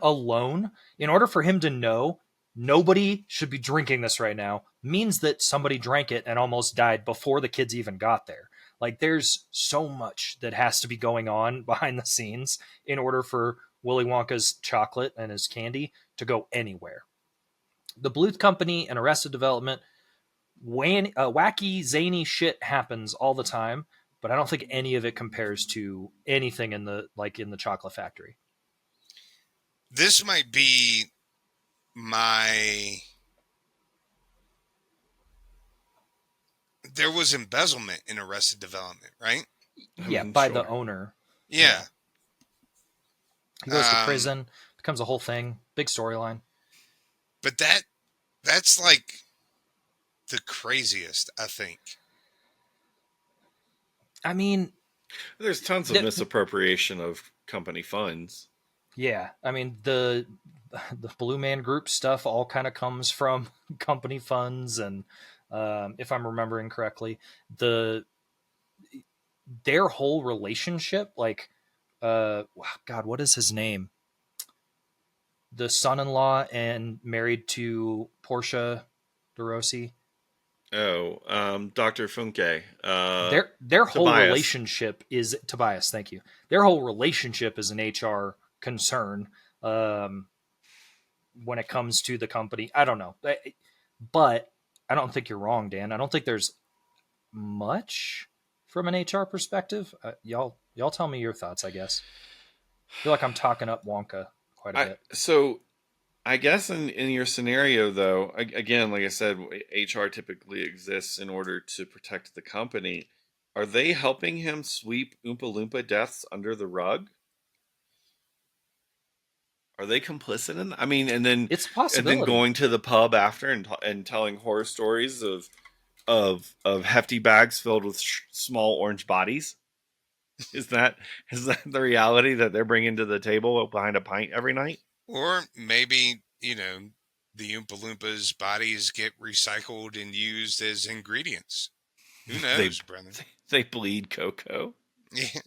alone, in order for him to know nobody should be drinking this right now, means that somebody drank it and almost died before the kids even got there. Like there's so much that has to be going on behind the scenes in order for Willy Wonka's chocolate and his candy to go anywhere. The Bluth Company and Arrested Development, wacky, zany shit happens all the time, but I don't think any of it compares to anything in the Chocolate Factory. This might be my. There was embezzlement in Arrested Development, right? Yeah, mean, by sure. the owner. Yeah. He goes to prison, becomes a whole thing, big storyline. But that's like the craziest, I think. I mean, There's tons of misappropriation of company funds. Yeah, I mean the Blue Man Group stuff all kind of comes from company funds, and if I'm remembering correctly, their whole relationship, like, God, what is his name? The son-in-law and married to Portia de Rossi. Oh, Dr. Funke. Their whole Tobias. relationship is Tobias. Thank you. Their whole relationship is an HR concern. When it comes to the company, I don't know, but I don't think you're wrong, Dan. I don't think there's much from an HR perspective. Y'all tell me your thoughts. I guess I feel like I'm talking up Wonka quite a bit. So I guess in your scenario, though, again, like I said, HR typically exists in order to protect the company. Are they helping him sweep Oompa Loompa deaths under the rug? Are they complicit in that? I mean, and then It's a possibility. And then going to the pub after and telling horror stories of hefty bags filled with small orange bodies. Is that the reality that they're bringing to the table behind a pint every night? Or maybe, the Oompa Loompas' bodies get recycled and used as ingredients. Who knows, brother? They bleed cocoa. Yeah.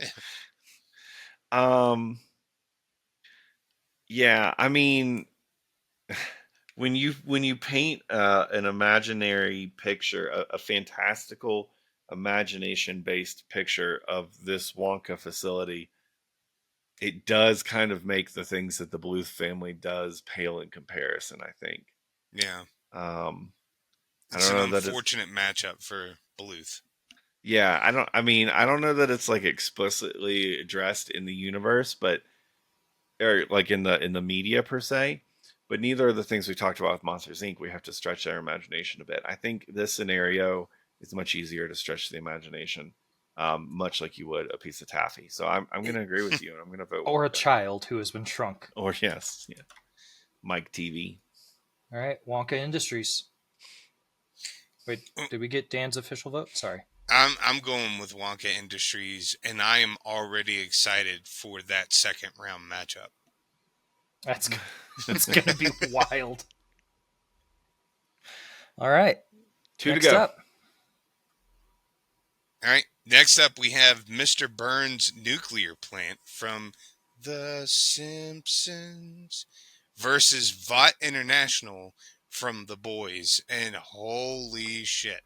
Yeah, I mean, when you paint an imaginary picture, a fantastical imagination-based picture of this Wonka facility, it does kind of make the things that the Bluth family does pale in comparison, I think. Yeah. It's an unfortunate matchup for Bluth. Yeah, I don't know that it's like explicitly addressed in the universe, but or like in the media per se, but neither of the things we talked about with Monsters Inc. We have to stretch our imagination a bit. I think this scenario is much easier to stretch the imagination, much like you would a piece of taffy. So I'm going to agree with you, and I'm going to vote. Or Wonka. A child who has been shrunk. Or yes, yeah, Mike TV. All right, Wonka Industries. Wait, did we get Dan's official vote? Sorry. I'm going with Wonka Industries, and I am already excited for that second round matchup. That's going to be wild. All right. Two Next to go. Up. All right. Next up, we have Mr. Burns' nuclear plant from The Simpsons versus Vought International from The Boys. And holy shit.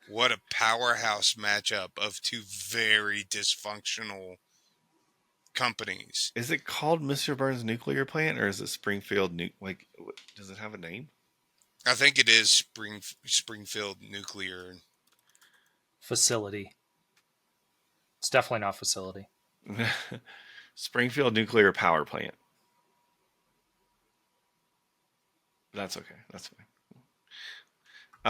What a powerhouse matchup of two very dysfunctional companies. Is it called Mr. Burns Nuclear Plant, or is it Springfield? Does it have a name? I think it is Springfield Nuclear Facility. It's definitely not facility. Springfield Nuclear Power Plant. That's okay. That's fine.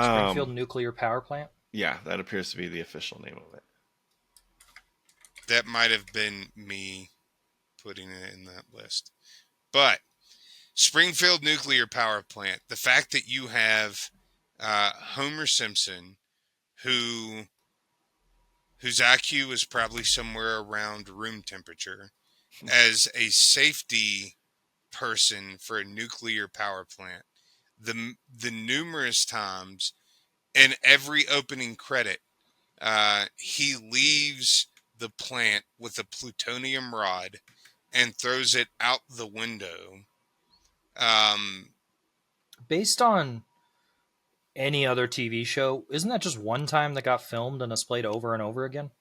Springfield Nuclear Power Plant? Yeah, that appears to be the official name of it. That might have been me putting it in that list. But Springfield Nuclear Power Plant, the fact that you have Homer Simpson, whose IQ is probably somewhere around room temperature, as a safety person for a nuclear power plant, the numerous times in every opening credit, he leaves the plant with a plutonium rod and throws it out the window. Based on any other TV show, isn't that just one time that got filmed and is played over and over again?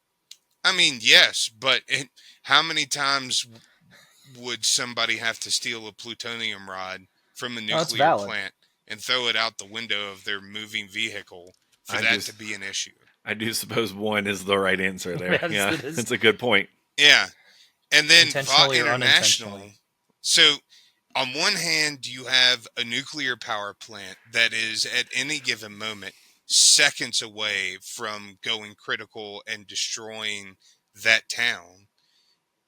I mean, yes, but how many times would somebody have to steal a plutonium rod from a No, that's nuclear valid. plant and throw it out the window of their moving vehicle for I that just to be an issue? I do suppose one is the right answer there. Yes, Yeah, it is it's a good point. Yeah. And then Vought intentionally or International. unintentionally. So, on one hand, you have a nuclear power plant that is at any given moment seconds away from going critical and destroying that town.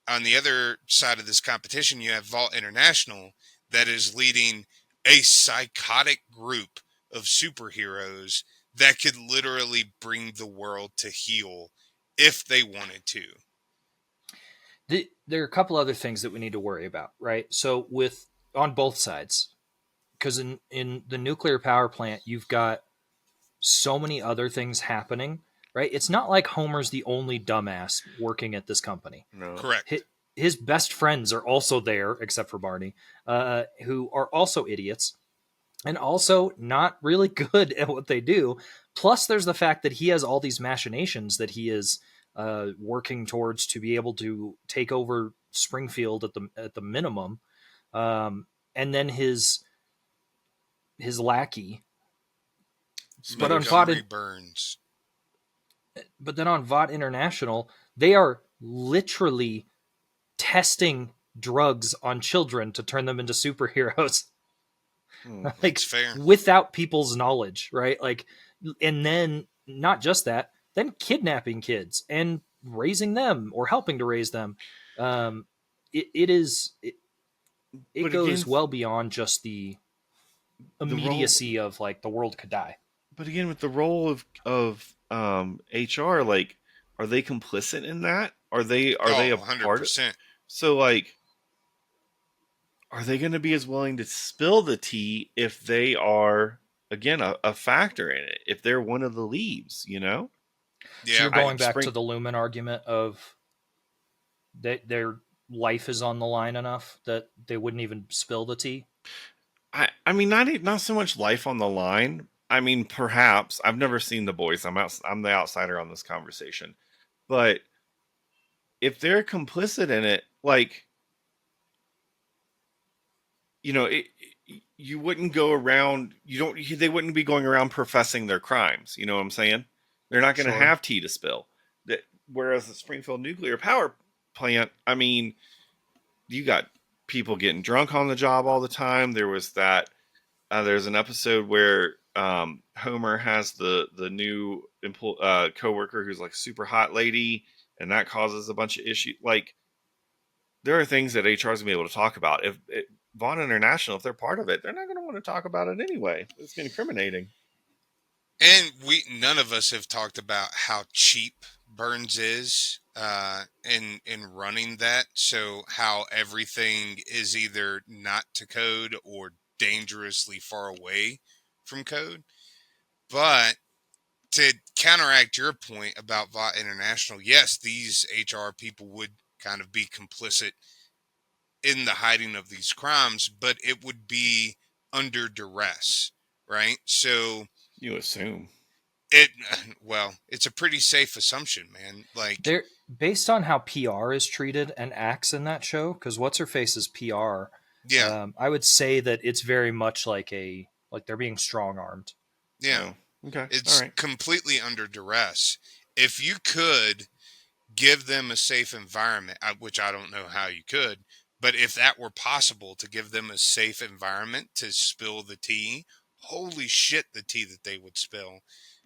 On the other side of this competition, you have Vault International that is leading a psychotic group of superheroes that could literally bring the world to heel if they wanted to. There are a couple other things that we need to worry about, right? So with on both sides, because in the nuclear power plant, you've got so many other things happening, right? It's not like Homer's the only dumbass working at this company. No. Correct. His best friends are also there, except for Barney, who are also idiots and also not really good at what they do. Plus, there's the fact that he has all these machinations that he is working towards to be able to take over Springfield at the minimum, and then his lackey. But on Montgomery VOD, Burns. but then on VOD International, they are literally testing drugs on children to turn them into superheroes. Hmm. Like That's fair. without people's knowledge, right? Like, and then not just that, then kidnapping kids and raising them or helping to raise them. Um, it But goes again, well beyond just the the role. immediacy of like the world could die. But again, with the role of HR, like, are they complicit in that? Are they a Oh, part of? 100%. So like, are they going to be as willing to spill the tea if they are again a factor in it? If they're one of the leads, you know? So Yeah. you're going back Spring. to the Lumen argument of that their life is on the line enough that they wouldn't even spill the tea. I mean, not so much life on the line. I mean, perhaps I've never seen the boys. I'm the outsider on this conversation, but if they're complicit in it, like, you know, you wouldn't go around. You don't. They wouldn't be going around professing their crimes. You know what I'm saying? They're not going to Sure. have tea to spill. That whereas the Springfield nuclear power plant, I mean, you got people getting drunk on the job all the time. There was that. There's an episode where Homer has the new coworker who's like a super hot lady, and that causes a bunch of issues. Like, there are things that HR is gonna be able to talk about. If Vaughn International, if they're part of it, they're not going to want to talk about it anyway. It's incriminating. And none of us have talked about how cheap Burns is in running that. So how everything is either not to code or dangerously far away from code. But to counteract your point about VOT International, yes, these HR people would kind of be complicit in the hiding of these crimes, but it would be under duress, right? So You assume. it, well, it's a pretty safe assumption, man. Like, They're based on how PR is treated and acts in that show, because what's her face is PR. yeah, I would say that it's very much like they're being strong armed. yeah, Oh, okay. All it's right. completely under duress. If you could give them a safe environment, which I don't know how you could, but if that were possible to give them a safe environment to spill the tea, holy shit, the tea that they would spill.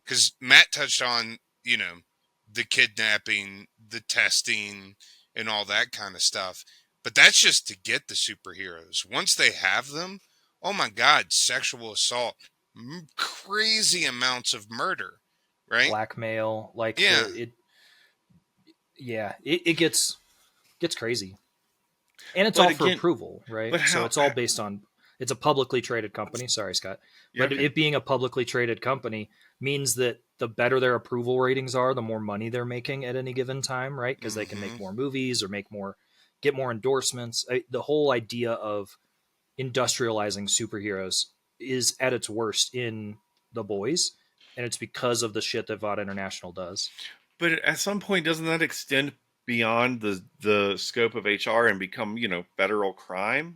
Because Matt touched on, the kidnapping, the testing, and all that kind of stuff. But that's just to get the superheroes. Once they have them, oh my God, sexual assault, crazy amounts of murder, right? Blackmail, like Yeah. it gets crazy. And it's But all for again, approval, right? but So how? it's all based on it's a publicly traded company. Sorry, Scott. Yeah, But okay. it being a publicly traded company means that the better their approval ratings are, the more money they're making at any given time, right? Because they can make more movies or get more endorsements. The whole idea of industrializing superheroes is at its worst in The Boys, and it's because of the shit that VOD International does. But at some point, doesn't that extend beyond the scope of HR and become, federal crime?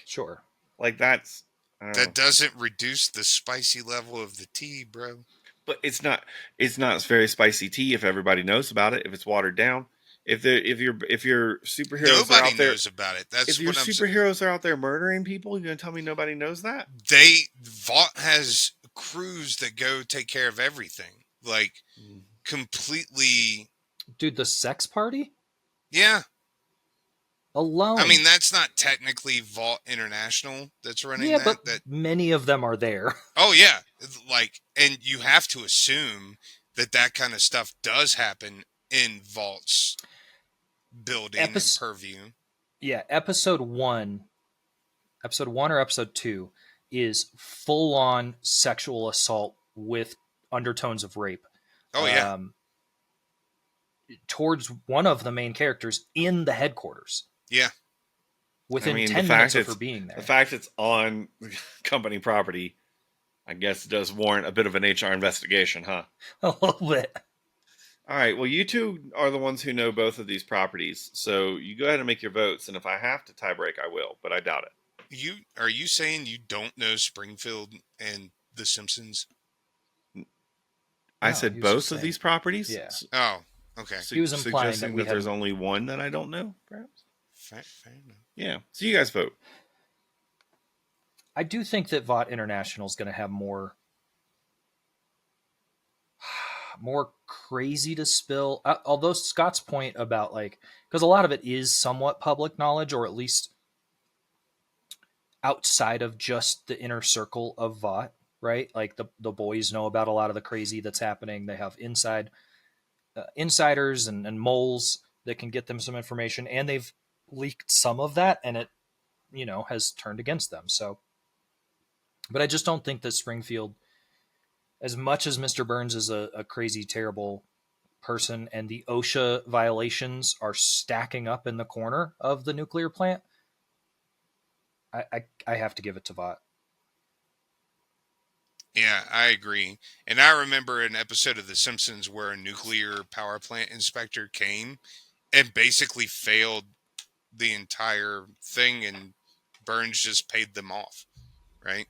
Sure. Like that's I don't know. That doesn't reduce the spicy level of the tea, bro. But it's not very spicy tea if everybody knows about it. If it's watered down, if your superheroes are Nobody out there, knows about it. That's if your what I'm saying. superheroes are out there murdering people, you're gonna tell me nobody knows that? Vought has crews that go take care of everything. Like completely. Dude, the sex party Yeah. alone. I mean, that's not technically Vault International that's running yeah, that. but many of them are there. Oh yeah, like, and you have to assume that kind of stuff does happen in Vault's building and purview. Yeah, episode one or episode 2 is full on sexual assault with undertones of rape. Oh yeah. Towards one of the main characters in the headquarters. Yeah. Within 10 minutes of her being there. The fact it's on company property, I guess, does warrant a bit of an HR investigation, huh? A little bit. All right. Well, you two are the ones who know both of these properties, so you go ahead and make your votes. And if I have to tie break, I will, but I doubt it. Are you saying you don't know Springfield and The Simpsons? I said both of these properties. Yeah. Oh, okay. He was implying suggesting that there's only one that I don't know, perhaps. Fair enough. Yeah. So you guys vote. I do think that Vought International is going to have more crazy to spill. Although Scott's point about because a lot of it is somewhat public knowledge, or at least outside of just the inner circle of Vought, right? Like the boys know about a lot of the crazy that's happening. They have insiders and moles that can get them some information, and they've leaked some of that, and it has turned against them. So, but I just don't think that Springfield, as much as Mr. Burns is a crazy, terrible person, and the OSHA violations are stacking up in the corner of the nuclear plant, I have to give it to Vought. Yeah, I agree. And I remember an episode of The Simpsons where a nuclear power plant inspector came and basically failed the entire thing, and Burns just paid them off, right?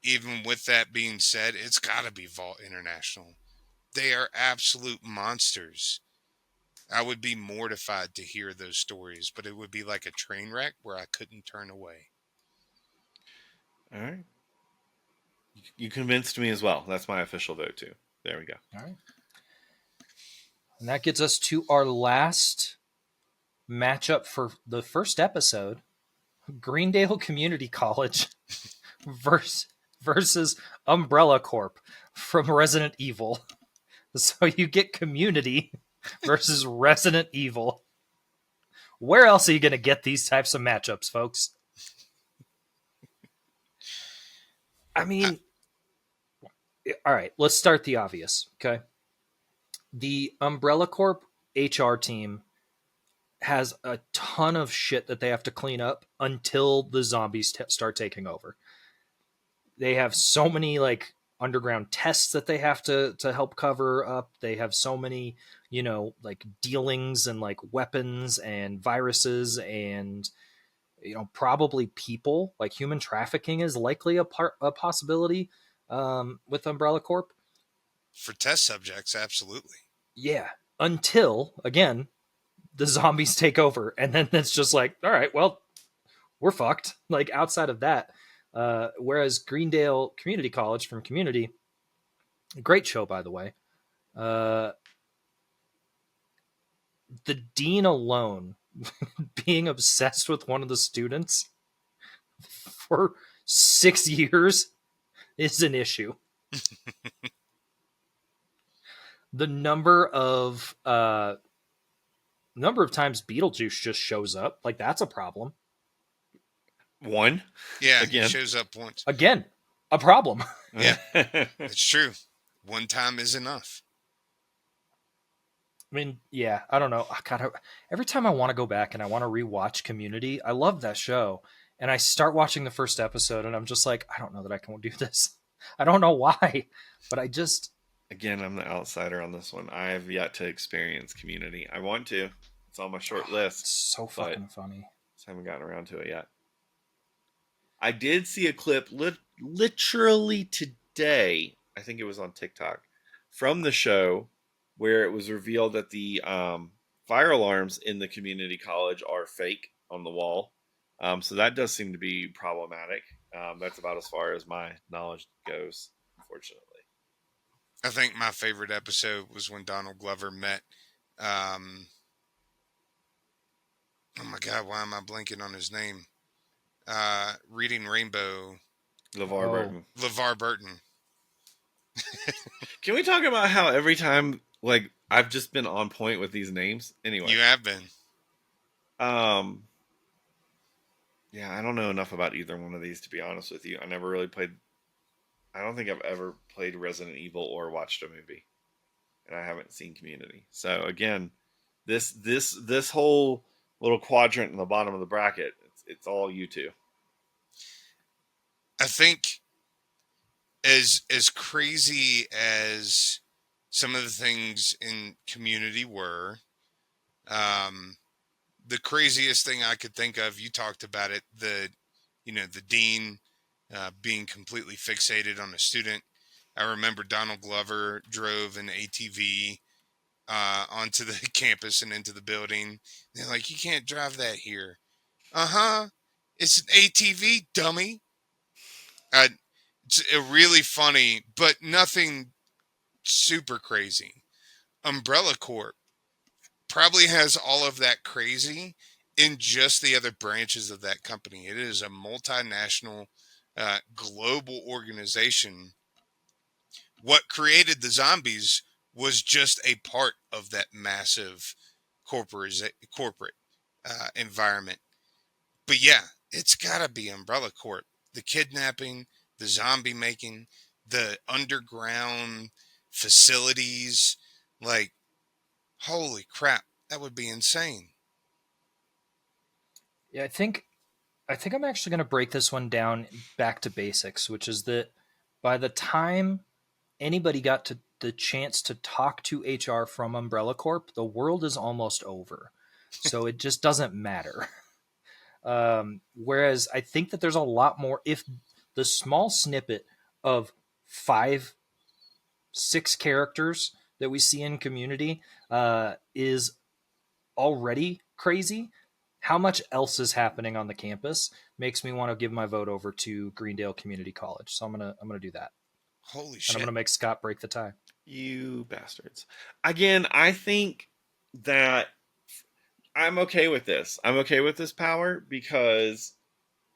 Even with that being said, it's got to be Vault International. They are absolute monsters. I would be mortified to hear those stories, but it would be like a train wreck where I couldn't turn away. All right. You convinced me as well. That's my official vote, too. There we go. All right. And that gets us to our last matchup for the first episode. Greendale Community College versus Umbrella Corp from Resident Evil. So you get Community versus Resident Evil. Where else are you going to get these types of matchups, folks? I mean, all right, let's start the obvious, okay? The Umbrella Corp HR team has a ton of shit that they have to clean up until the zombies start taking over. They have so many underground tests that they have to help cover up. They have so many, dealings and weapons and viruses and probably people. Human trafficking is likely a possibility with Umbrella Corp. For test subjects, absolutely. Yeah, until again the zombies take over, and then it's just all right, well, we're fucked. Outside of that, whereas Greendale Community College from Community, great show, by the way. The dean alone being obsessed with one of the students for 6 years is an issue. The number of times Beetlejuice just shows up, that's a problem. One? Yeah, again. He shows up once. Again, a problem. Yeah, it's true. One time is enough. I mean, yeah, I don't know. God, every time I want to go back and I want to rewatch Community, I love that show. And I start watching the first episode and I'm just I don't know that I can do this. I don't know why, but I just, Again, I'm the outsider on this one. I have yet to experience Community. I want to. It's on my short list, It's so but fucking funny. just haven't gotten around to it yet. I did see a clip literally today. I think it was on TikTok from the show where it was revealed that the fire alarms in the community college are fake on the wall. So that does seem to be problematic. That's about as far as my knowledge goes, unfortunately. I think my favorite episode was when Donald Glover met. Oh my God, why am I blanking on his name? Reading Rainbow, LeVar Burton. LeVar Burton. Can we talk about how every time, like, I've just been on point with these names? Anyway. You have been. Yeah, I don't know enough about either one of these, to be honest with you. I never really played. I don't think I've ever played Resident Evil or watched a movie, and I haven't seen Community. So again, this whole little quadrant in the bottom of the bracket, it's all you two. I think as crazy as some of the things in Community were, the craziest thing I could think of, you talked about it, the dean being completely fixated on a student. I remember Donald Glover drove an ATV onto the campus and into the building. They're like, you can't drive that here. It's an ATV, dummy. It's really funny, but nothing super crazy. Umbrella Corp probably has all of that crazy in just the other branches of that company. It is a multinational, global organization. What created the zombies was just a part of that massive corporate environment. But yeah, it's gotta be Umbrella Corp. The kidnapping, the zombie making, the underground facilities, like, holy crap, that would be insane. Yeah, I think I'm actually going to break this one down back to basics, which is that by the time anybody got to the chance to talk to HR from Umbrella Corp, the world is almost over. So it just doesn't matter. Whereas I think that there's a lot more. If the small snippet of 5, 6 characters that we see in Community is already crazy, how much else is happening on the campus makes me want to give my vote over to Greendale Community College. So I'm gonna do that. Holy And shit. I'm gonna make Scott break the tie. You bastards. Again, I think that I'm okay with this. I'm okay with this power because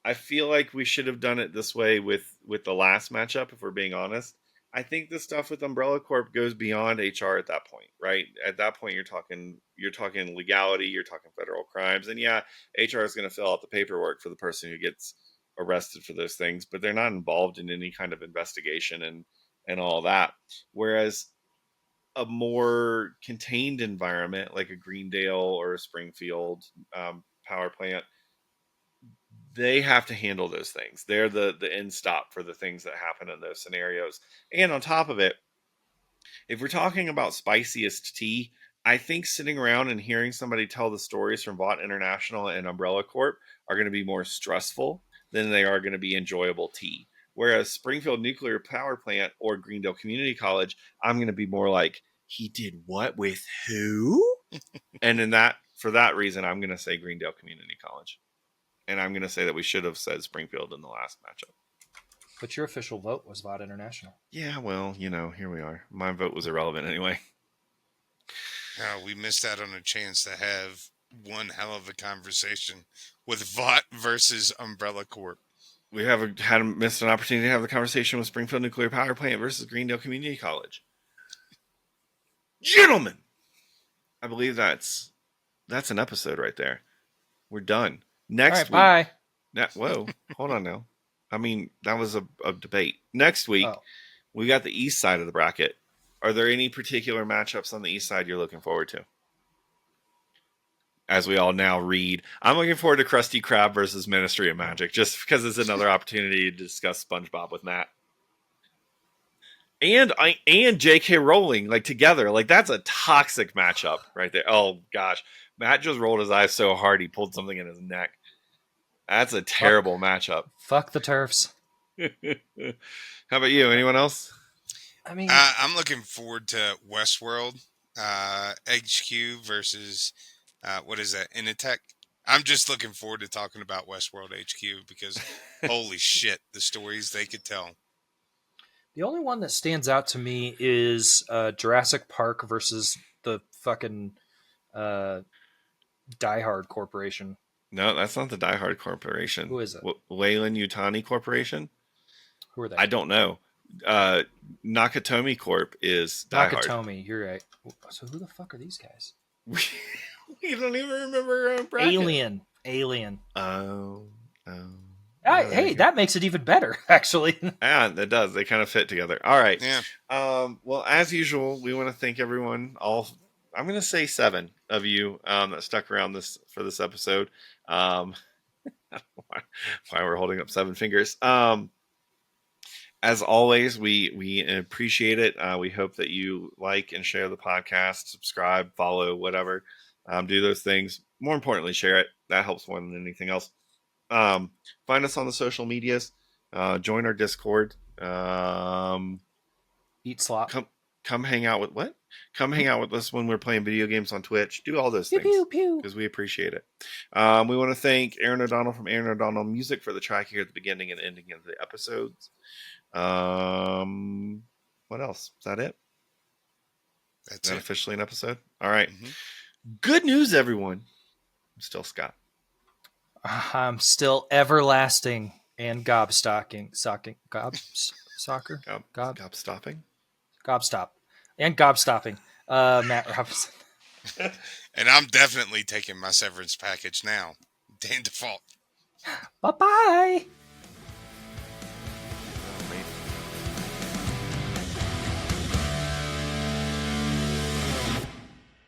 I feel like we should have done it this way with the last matchup, if we're being honest. I think the stuff with Umbrella Corp goes beyond HR at that point, right? At that point you're talking legality, you're talking federal crimes, and yeah, HR is going to fill out the paperwork for the person who gets arrested for those things, but they're not involved in any kind of investigation and all that. Whereas a more contained environment like a Greendale or a Springfield power plant, they have to handle those things. They're the end stop for the things that happen in those scenarios. And on top of it, if we're talking about spiciest tea, I think sitting around and hearing somebody tell the stories from Vought International and Umbrella Corp are going to be more stressful than they are going to be enjoyable tea. Whereas Springfield Nuclear Power Plant or Greendale Community College, I'm going to be more like, he did what with who? And for that reason, I'm going to say Greendale Community College. And I'm going to say that we should have said Springfield in the last matchup. But your official vote was Vought International. Yeah, well, here we are. My vote was irrelevant anyway. We missed out on a chance to have one hell of a conversation with Vought versus Umbrella Corp. We missed an opportunity to have the conversation with Springfield Nuclear Power Plant versus Greendale Community College. Gentlemen, I believe that's an episode right there. We're done. Next week. Bye. Whoa, hold on now. I mean, that was a debate. Next week, we got the east side of the bracket. Are there any particular matchups on the east side you're looking forward to? As we all now read, I'm looking forward to Krusty Krab versus Ministry of Magic, just because it's another opportunity to discuss SpongeBob with Matt. and J.K. Rowling like together. Like that's a toxic matchup right there. Oh gosh, Matt just rolled his eyes so hard he pulled something in his neck. That's a terrible matchup. Fuck the turfs. How about you? Anyone else? I mean, I'm looking forward to Westworld HQ versus what is that? Initech. I'm just looking forward to talking about Westworld HQ because holy shit, the stories they could tell. the only one that stands out to me is Jurassic Park versus the fucking Die Hard Corporation. No, that's not the Die Hard Corporation. Who is it? Weyland Yutani Corporation? Who are they? I don't know. Nakatomi Corp is Die Hard. Nakatomi, you're right. So who the fuck are these guys? We don't even remember bracket. Alien. Oh. Hey, that makes it even better, actually. Yeah, that does. They kind of fit together. All right. Yeah. Well, as usual, we want to thank everyone. I'm going to say 7 of you that stuck around for this episode. Why we're holding up 7 fingers. As always, we appreciate it. We hope that you like and share the podcast, subscribe, follow, whatever. Do those things. More importantly, share it. That helps more than anything else. Find us on the social medias. Join our Discord. Eat slop. Come hang out with what? Come hang out with us when we're playing video games on Twitch. Do all those things because we appreciate it. We want to thank Aaron O'Donnell from Aaron O'Donnell Music for the track here at the beginning and ending of the episodes. What else? Is that it? That's Is that it. officially an episode? All right. Mm-hmm. Good news, everyone. I'm still Scott. I'm still everlasting and gobstocking. Gobstopping? And gobstopping. Matt Robinson. And I'm definitely taking my severance package now. Dan Default. Bye-bye.